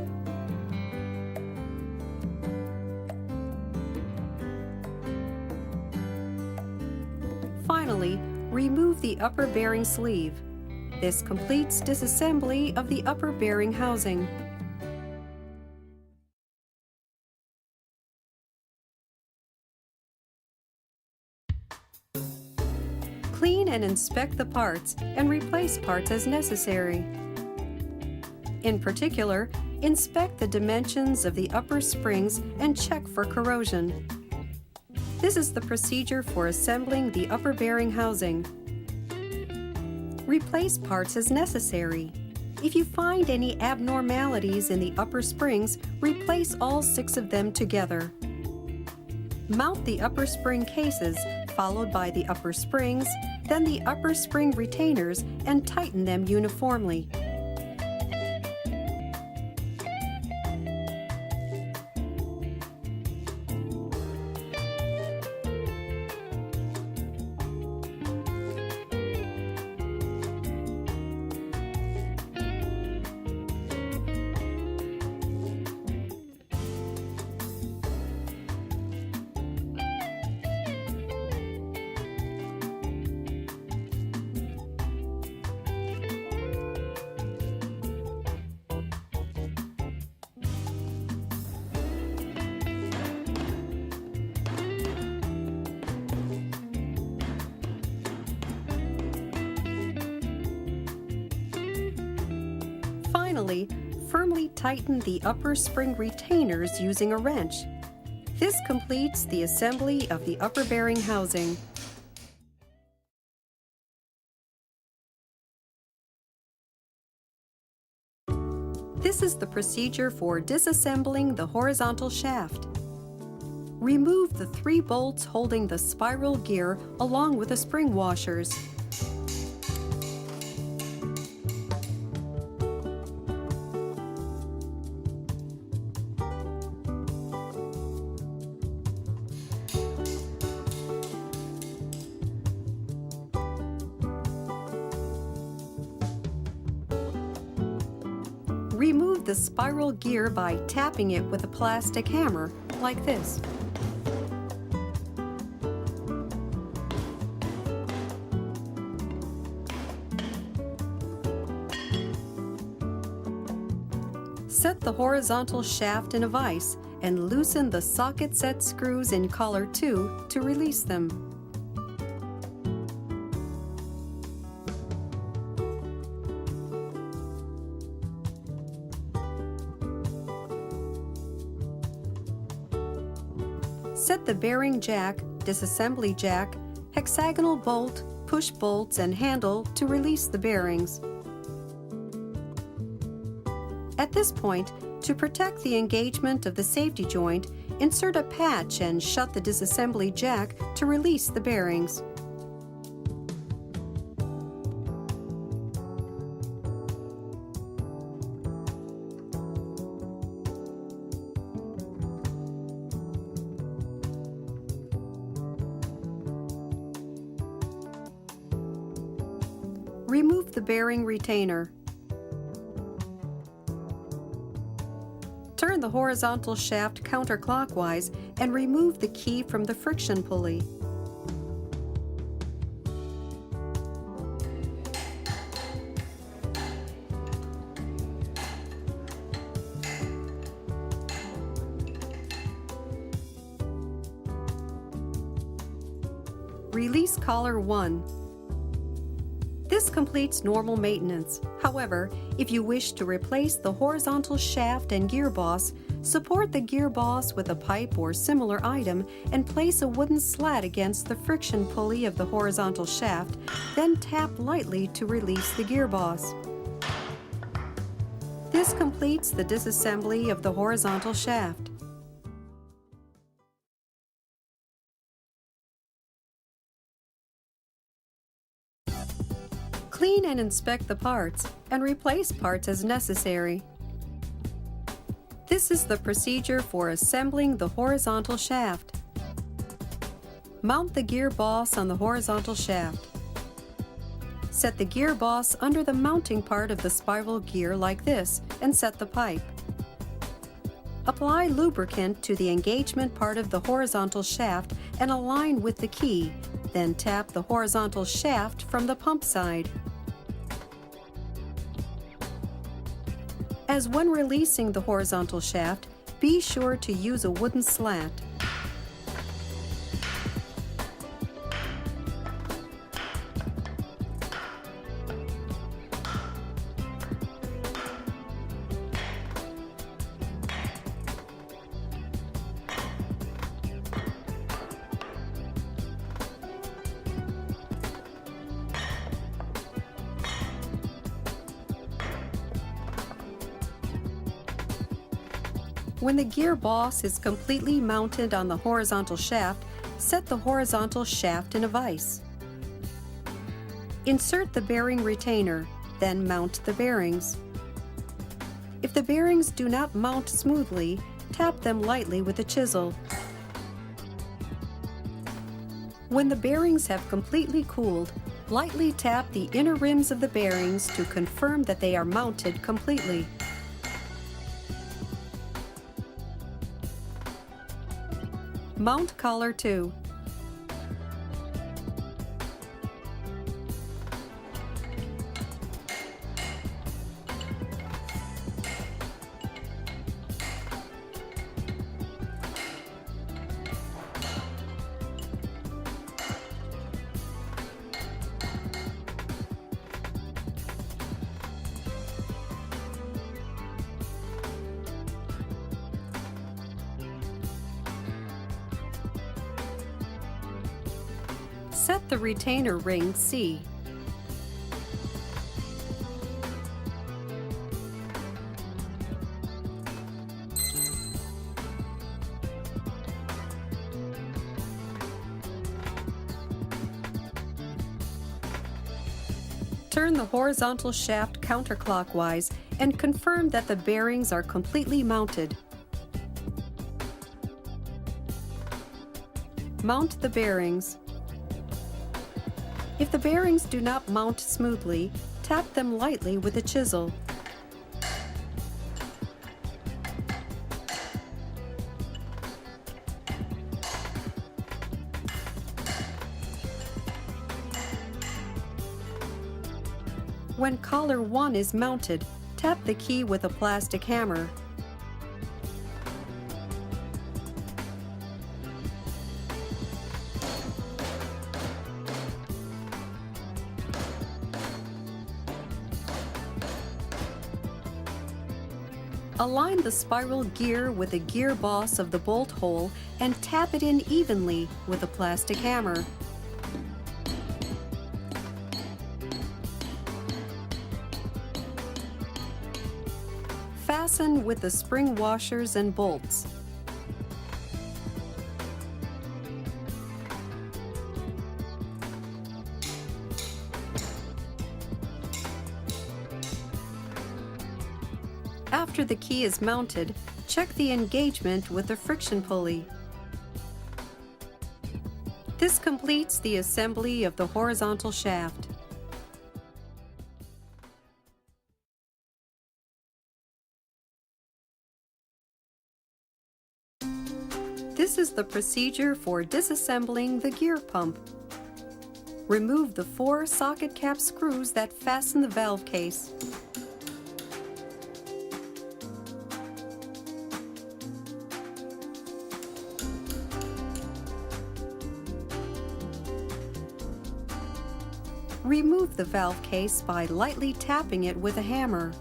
Finally, remove the upper bearing sleeve. This completes disassembly of the upper bearing housing. Clean and inspect the parts and replace parts as necessary. In particular, inspect the dimensions of the upper springs and check for corrosion. This is the procedure for assembling the upper bearing housing. Replace parts as necessary. If you find any abnormalities in the upper springs, replace all 6 of them together. Mount the upper spring cases, followed by the upper springs, then the upper spring retainers, and tighten them uniformly. Finally, firmly tighten the upper spring retainers using a wrench. This completes the assembly of the upper bearing housing. This is the procedure for disassembling the horizontal shaft. Remove the 3 bolts holding the spiral gear along with the spring washers. Remove the spiral gear by tapping it with a plastic hammer, like this. the horizontal shaft in a vise and loosen the socket set screws in collar 2 to release them. Set the bearing jack, disassembly jack, hexagonal bolt, push bolts, and handle to release the bearings. At this point, to protect the engagement of the safety joint, insert a patch and shut the disassembly jack to release the bearings. Remove the bearing retainer. Turn the horizontal shaft counterclockwise and remove the key from the friction pulley. Release collar 1. This completes normal maintenance. However, if you wish to replace the horizontal shaft and gear boss, support the gear boss with a pipe or similar item and place a wooden slat against the friction pulley of the horizontal shaft, then tap lightly to release the gear boss. This completes the disassembly of the horizontal shaft. Clean and inspect the parts, and replace parts as necessary. This is the procedure for assembling the horizontal shaft. Mount the gear boss on the horizontal shaft. Set the gear boss under the mounting part of the spiral gear like this, and set the pipe. Apply lubricant to the engagement part of the horizontal shaft and align with the key, then tap the horizontal shaft from the pump side. As when releasing the horizontal shaft, be sure to use a wooden slat. When the gear boss is completely mounted on the horizontal shaft, set the horizontal shaft in a vise. Insert the bearing retainer, then mount the bearings. If the bearings do not mount smoothly, tap them lightly with a chisel. When the bearings have completely cooled, lightly tap the inner rims of the bearings to confirm that they are mounted completely. Mount collar 2. Set the retainer ring C. Turn the horizontal shaft counterclockwise and confirm that the bearings are completely mounted. Mount the bearings. If the bearings do not mount smoothly, tap them lightly with a chisel. When collar 1 is mounted, tap the key with a plastic hammer. Align the spiral gear with the gear boss of the bolt hole and tap it in evenly with a plastic hammer. Fasten with the spring washers and bolts. After the key is mounted, check the engagement with the friction pulley. This completes the assembly of the horizontal shaft. This is the procedure for disassembling the gear pump. Remove the 4 socket cap screws that fasten the valve case. Remove the valve case by lightly tapping it with a hammer.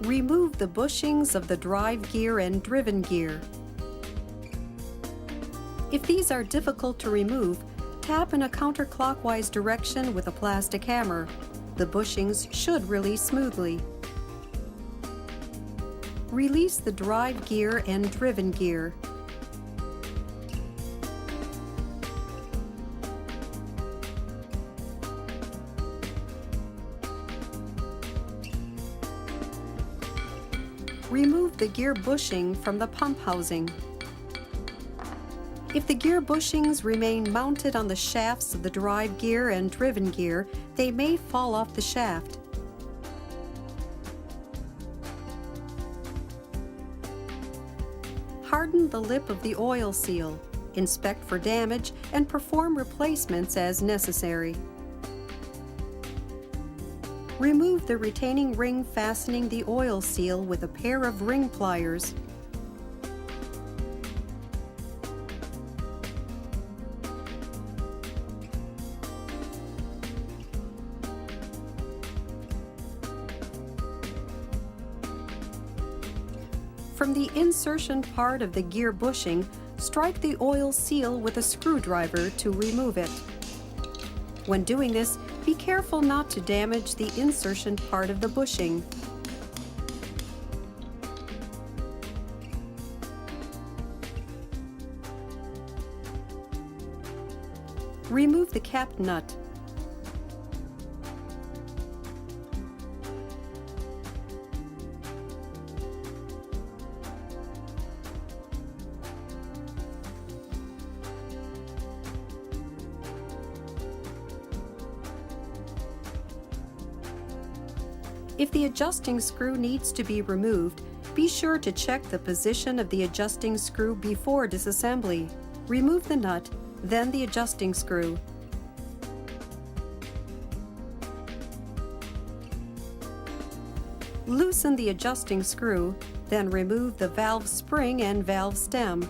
Remove the bushings of the drive gear and driven gear. If these are difficult to remove, tap in a counterclockwise direction with a plastic hammer. The bushings should release smoothly. Release the drive gear and driven gear. Remove the gear bushing from the pump housing. If the gear bushings remain mounted on the shafts of the drive gear and driven gear, they may fall off the shaft. Harden the lip of the oil seal, inspect for damage, and perform replacements as necessary. Remove the retaining ring fastening the oil seal with a pair of ring pliers. From the insertion part of the gear bushing, strike the oil seal with a screwdriver to remove it. When doing this, be careful not to damage the insertion part of the bushing. Remove the cap nut. If the adjusting screw needs to be removed, be sure to check the position of the adjusting screw before disassembly. Remove the nut, then the adjusting screw. Loosen the adjusting screw, then remove the valve spring and valve stem.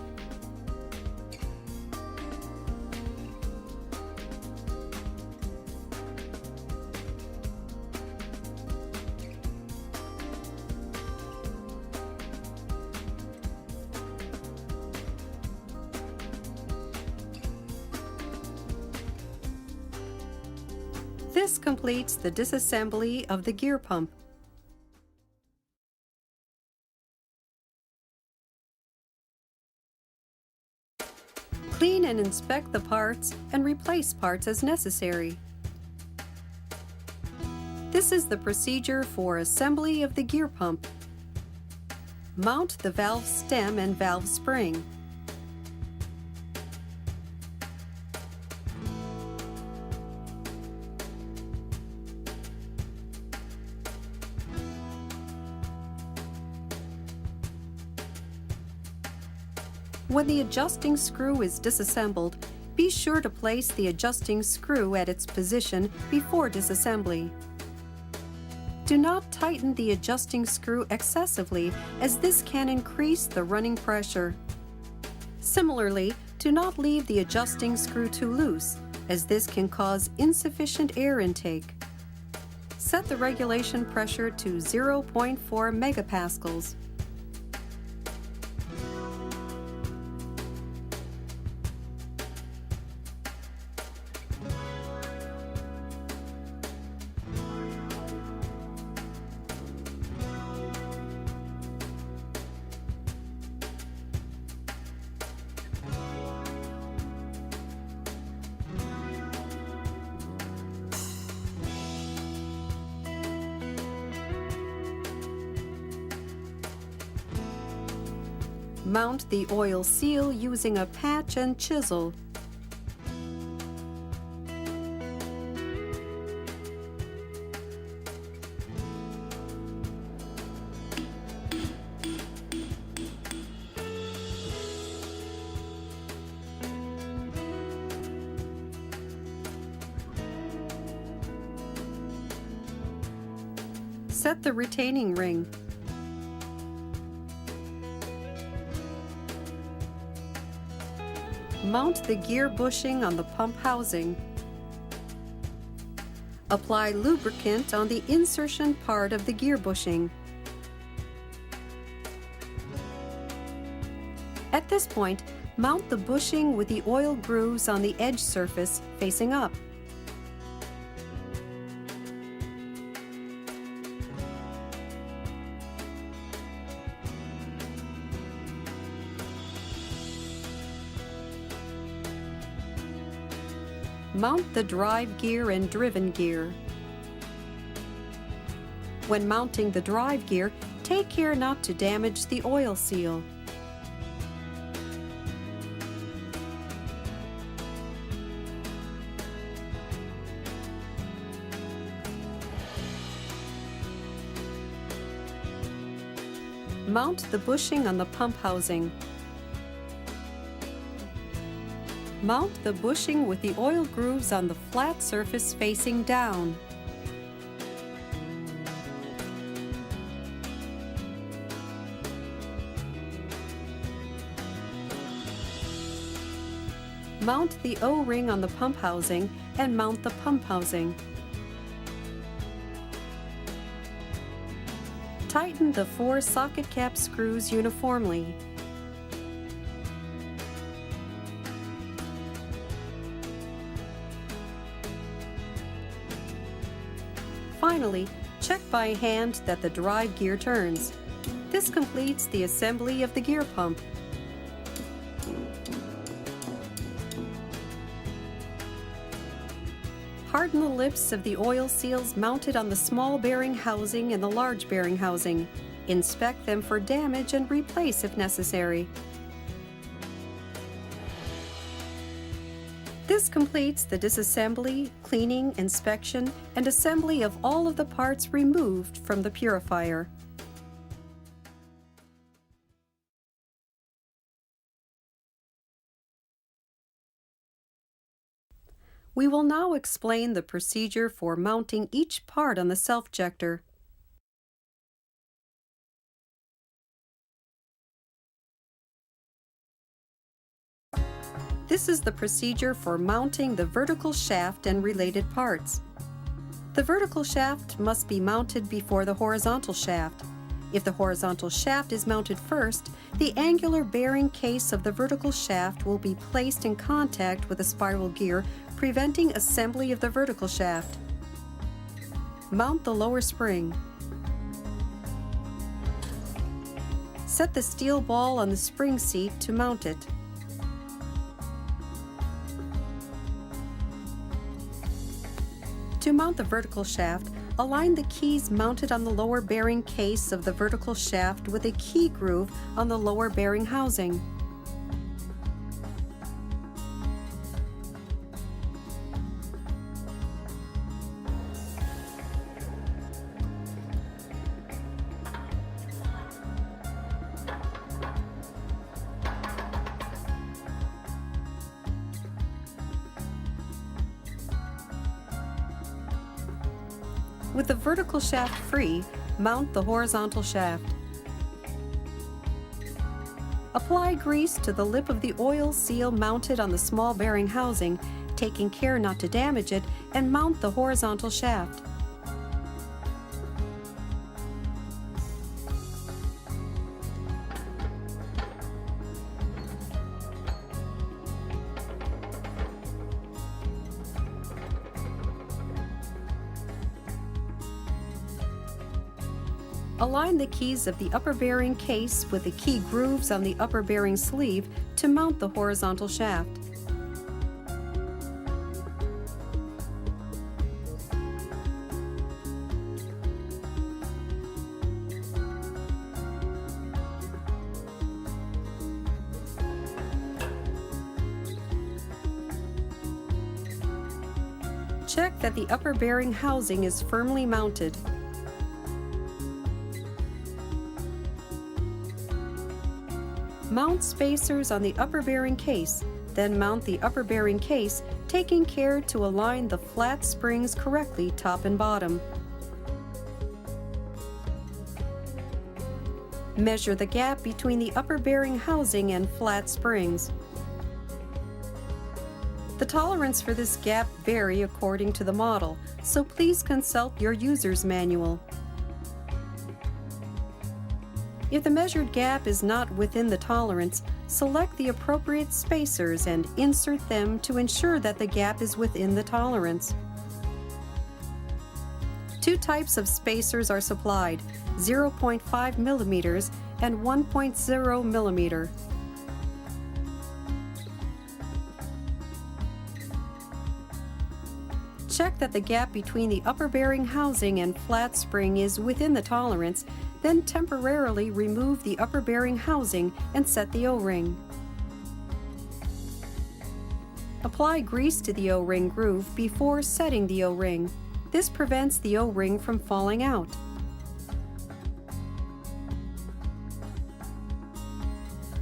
This completes the disassembly of the gear pump. Clean and inspect the parts and replace parts as necessary. This is the procedure for assembly of the gear pump. Mount the valve stem and valve spring. When the adjusting screw is disassembled, be sure to place the adjusting screw at its position before disassembly. Do not tighten the adjusting screw excessively, as this can increase the running pressure. Similarly, do not leave the adjusting screw too loose, as this can cause insufficient air intake. Set the regulation pressure to 0.4 megapascals. Mount the oil seal using a patch and chisel. Set the retaining ring. Mount the gear bushing on the pump housing. Apply lubricant on the insertion part of the gear bushing. At this point, mount the bushing with the oil grooves on the edge surface facing up. Mount the drive gear and driven gear. When mounting the drive gear, take care not to damage the oil seal. Mount the bushing on the pump housing. Mount the bushing with the oil grooves on the flat surface facing down. Mount the O-ring on the pump housing and mount the pump housing. Tighten the 4 socket cap screws uniformly. Finally, check by hand that the drive gear turns. This completes the assembly of the gear pump. Harden the lips of the oil seals mounted on the small bearing housing and the large bearing housing. Inspect them for damage and replace if necessary. This completes the disassembly, cleaning, inspection, and assembly of all of the parts removed from the purifier. We will now explain the procedure for mounting each part on the Selfjector. This is the procedure for mounting the vertical shaft and related parts. The vertical shaft must be mounted before the horizontal shaft. If the horizontal shaft is mounted first, the angular bearing case of the vertical shaft will be placed in contact with the spiral gear, preventing assembly of the vertical shaft. Mount the lower spring. Set the steel ball on the spring seat to mount it. To mount the vertical shaft, align the keys mounted on the lower bearing case of the vertical shaft with a key groove on the lower bearing housing. With the vertical shaft free, mount the horizontal shaft. Apply grease to the lip of the oil seal mounted on the small bearing housing, taking care not to damage it, and mount the horizontal shaft. Align the keys of the upper bearing case with the key grooves on the upper bearing sleeve to mount the horizontal shaft. Check that the upper bearing housing is firmly mounted. Mount spacers on the upper bearing case, then mount the upper bearing case, taking care to align the flat springs correctly top and bottom. Measure the gap between the upper bearing housing and flat springs. The tolerance for this gap vary according to the model, so please consult your user's manual. If the measured gap is not within the tolerance, select the appropriate spacers and insert them to ensure that the gap is within the tolerance. Two types of spacers are supplied, 0.5 millimeters and 1.0 millimeter. Check that the gap between the upper bearing housing and flat spring is within the tolerance, then temporarily remove the upper bearing housing and set the O-ring. Apply grease to the O-ring groove before setting the O-ring. This prevents the O-ring from falling out.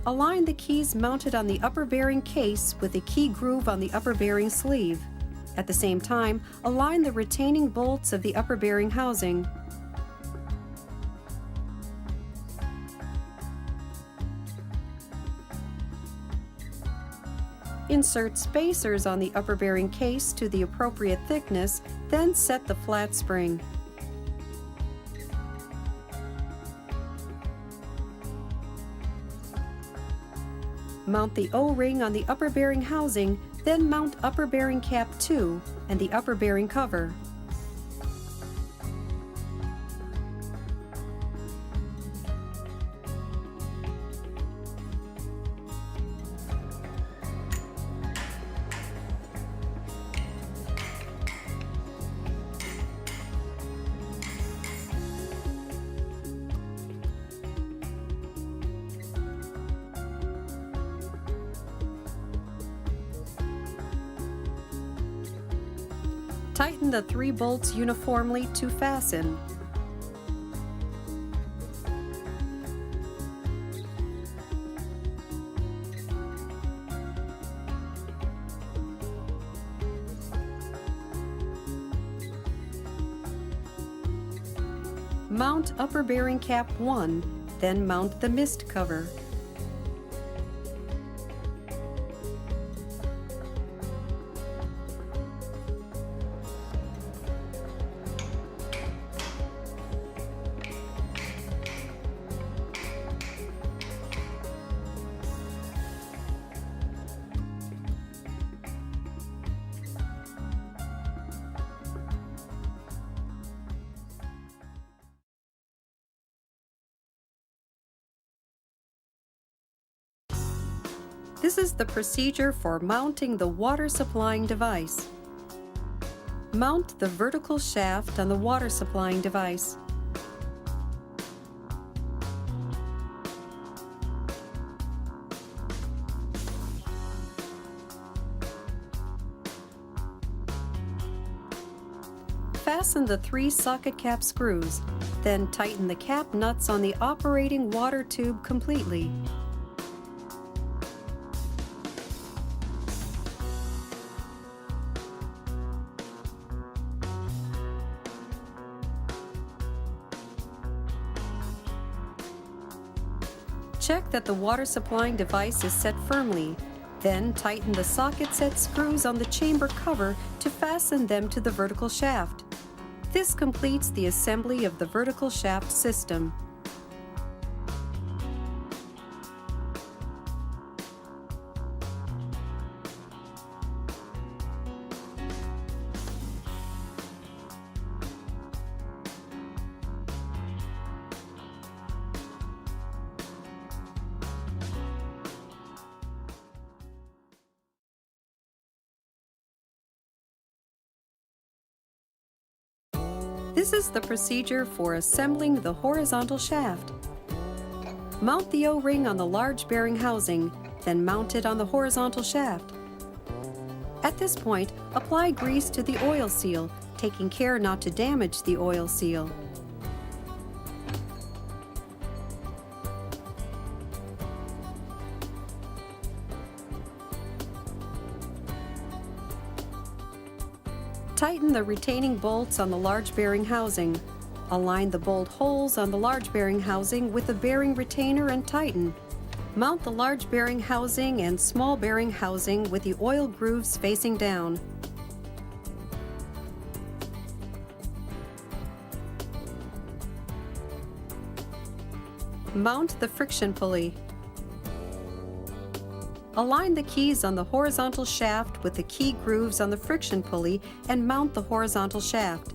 Align the keys mounted on the upper bearing case with the key groove on the upper bearing sleeve. At the same time, align the retaining bolts of the upper bearing housing. Insert spacers on the upper bearing case to the appropriate thickness, then set the flat spring. Mount the O-ring on the upper bearing housing, then mount upper bearing cap 2 and the upper bearing cover. Tighten the 3 bolts uniformly to fasten. Mount upper bearing cap 1, then mount the mist cover. This is the procedure for mounting the water supplying device. Mount the vertical shaft on the water supplying device. Fasten the 3 socket cap screws, then tighten the cap nuts on the operating water tube completely. Check that the water supplying device is set firmly. Then tighten the socket set screws on the chamber cover to fasten them to the vertical shaft. This completes the assembly of the vertical shaft system. This is the procedure for assembling the horizontal shaft. Mount the O-ring on the large bearing housing, then mount it on the horizontal shaft. At this point, apply grease to the oil seal, taking care not to damage the oil seal. Tighten the retaining bolts on the large bearing housing. Align the bolt holes on the large bearing housing with the bearing retainer and tighten. Mount the large bearing housing and small bearing housing with the oil grooves facing down. Mount the friction pulley. Align the keys on the horizontal shaft with the key grooves on the friction pulley and mount the horizontal shaft.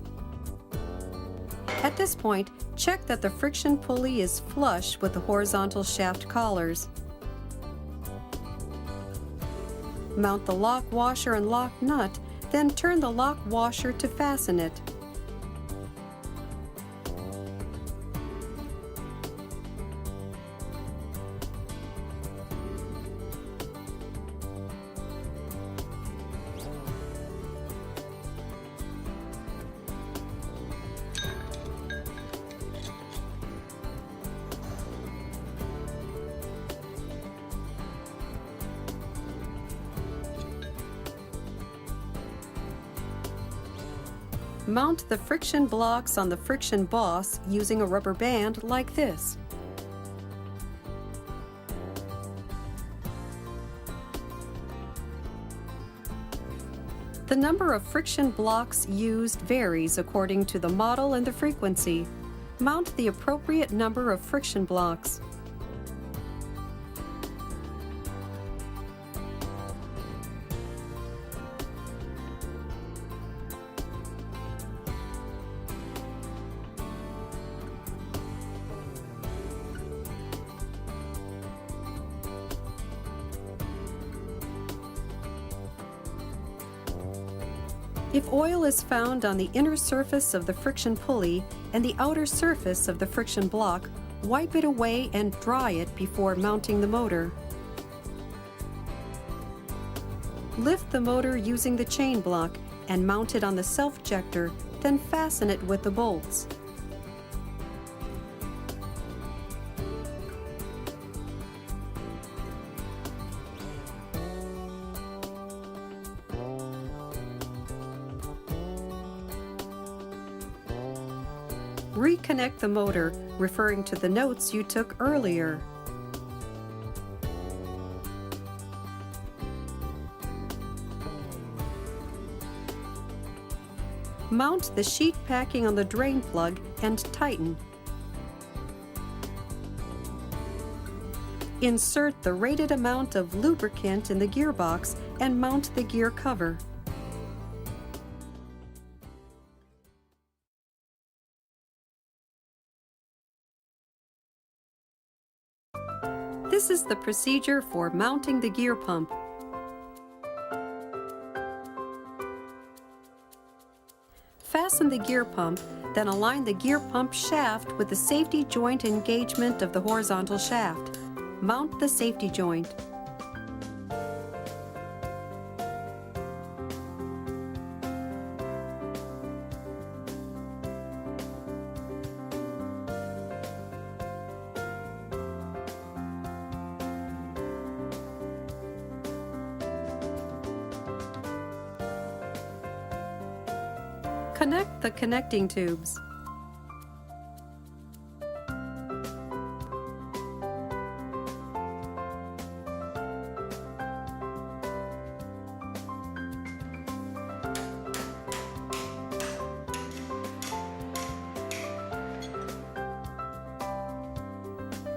At this point, check that the friction pulley is flush with the horizontal shaft collars. Mount the lock washer and lock nut, then turn the lock washer to fasten it. Mount the friction blocks on the friction boss using a rubber band like this. The number of friction blocks used varies according to the model and the frequency. Mount the appropriate number of friction blocks. If oil is found on the inner surface of the friction pulley and the outer surface of the friction block, wipe it away and dry it before mounting the motor. Lift the motor using the chain block and mount it on the self-jector, then fasten it with the bolts. Reconnect the motor, referring to the notes you took earlier. Mount the sheet packing on the drain plug and tighten. Insert the rated amount of lubricant in the gearbox and mount the gear cover. This is the procedure for mounting the gear pump. Fasten the gear pump, then align the gear pump shaft with the safety joint engagement of the horizontal shaft. Mount the safety joint. Connect the connecting tubes.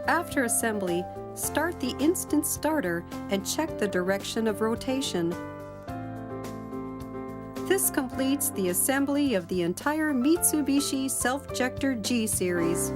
After assembly, start the instant starter and check the direction of rotation. This completes the assembly of the entire Mitsubishi Selfjector G series.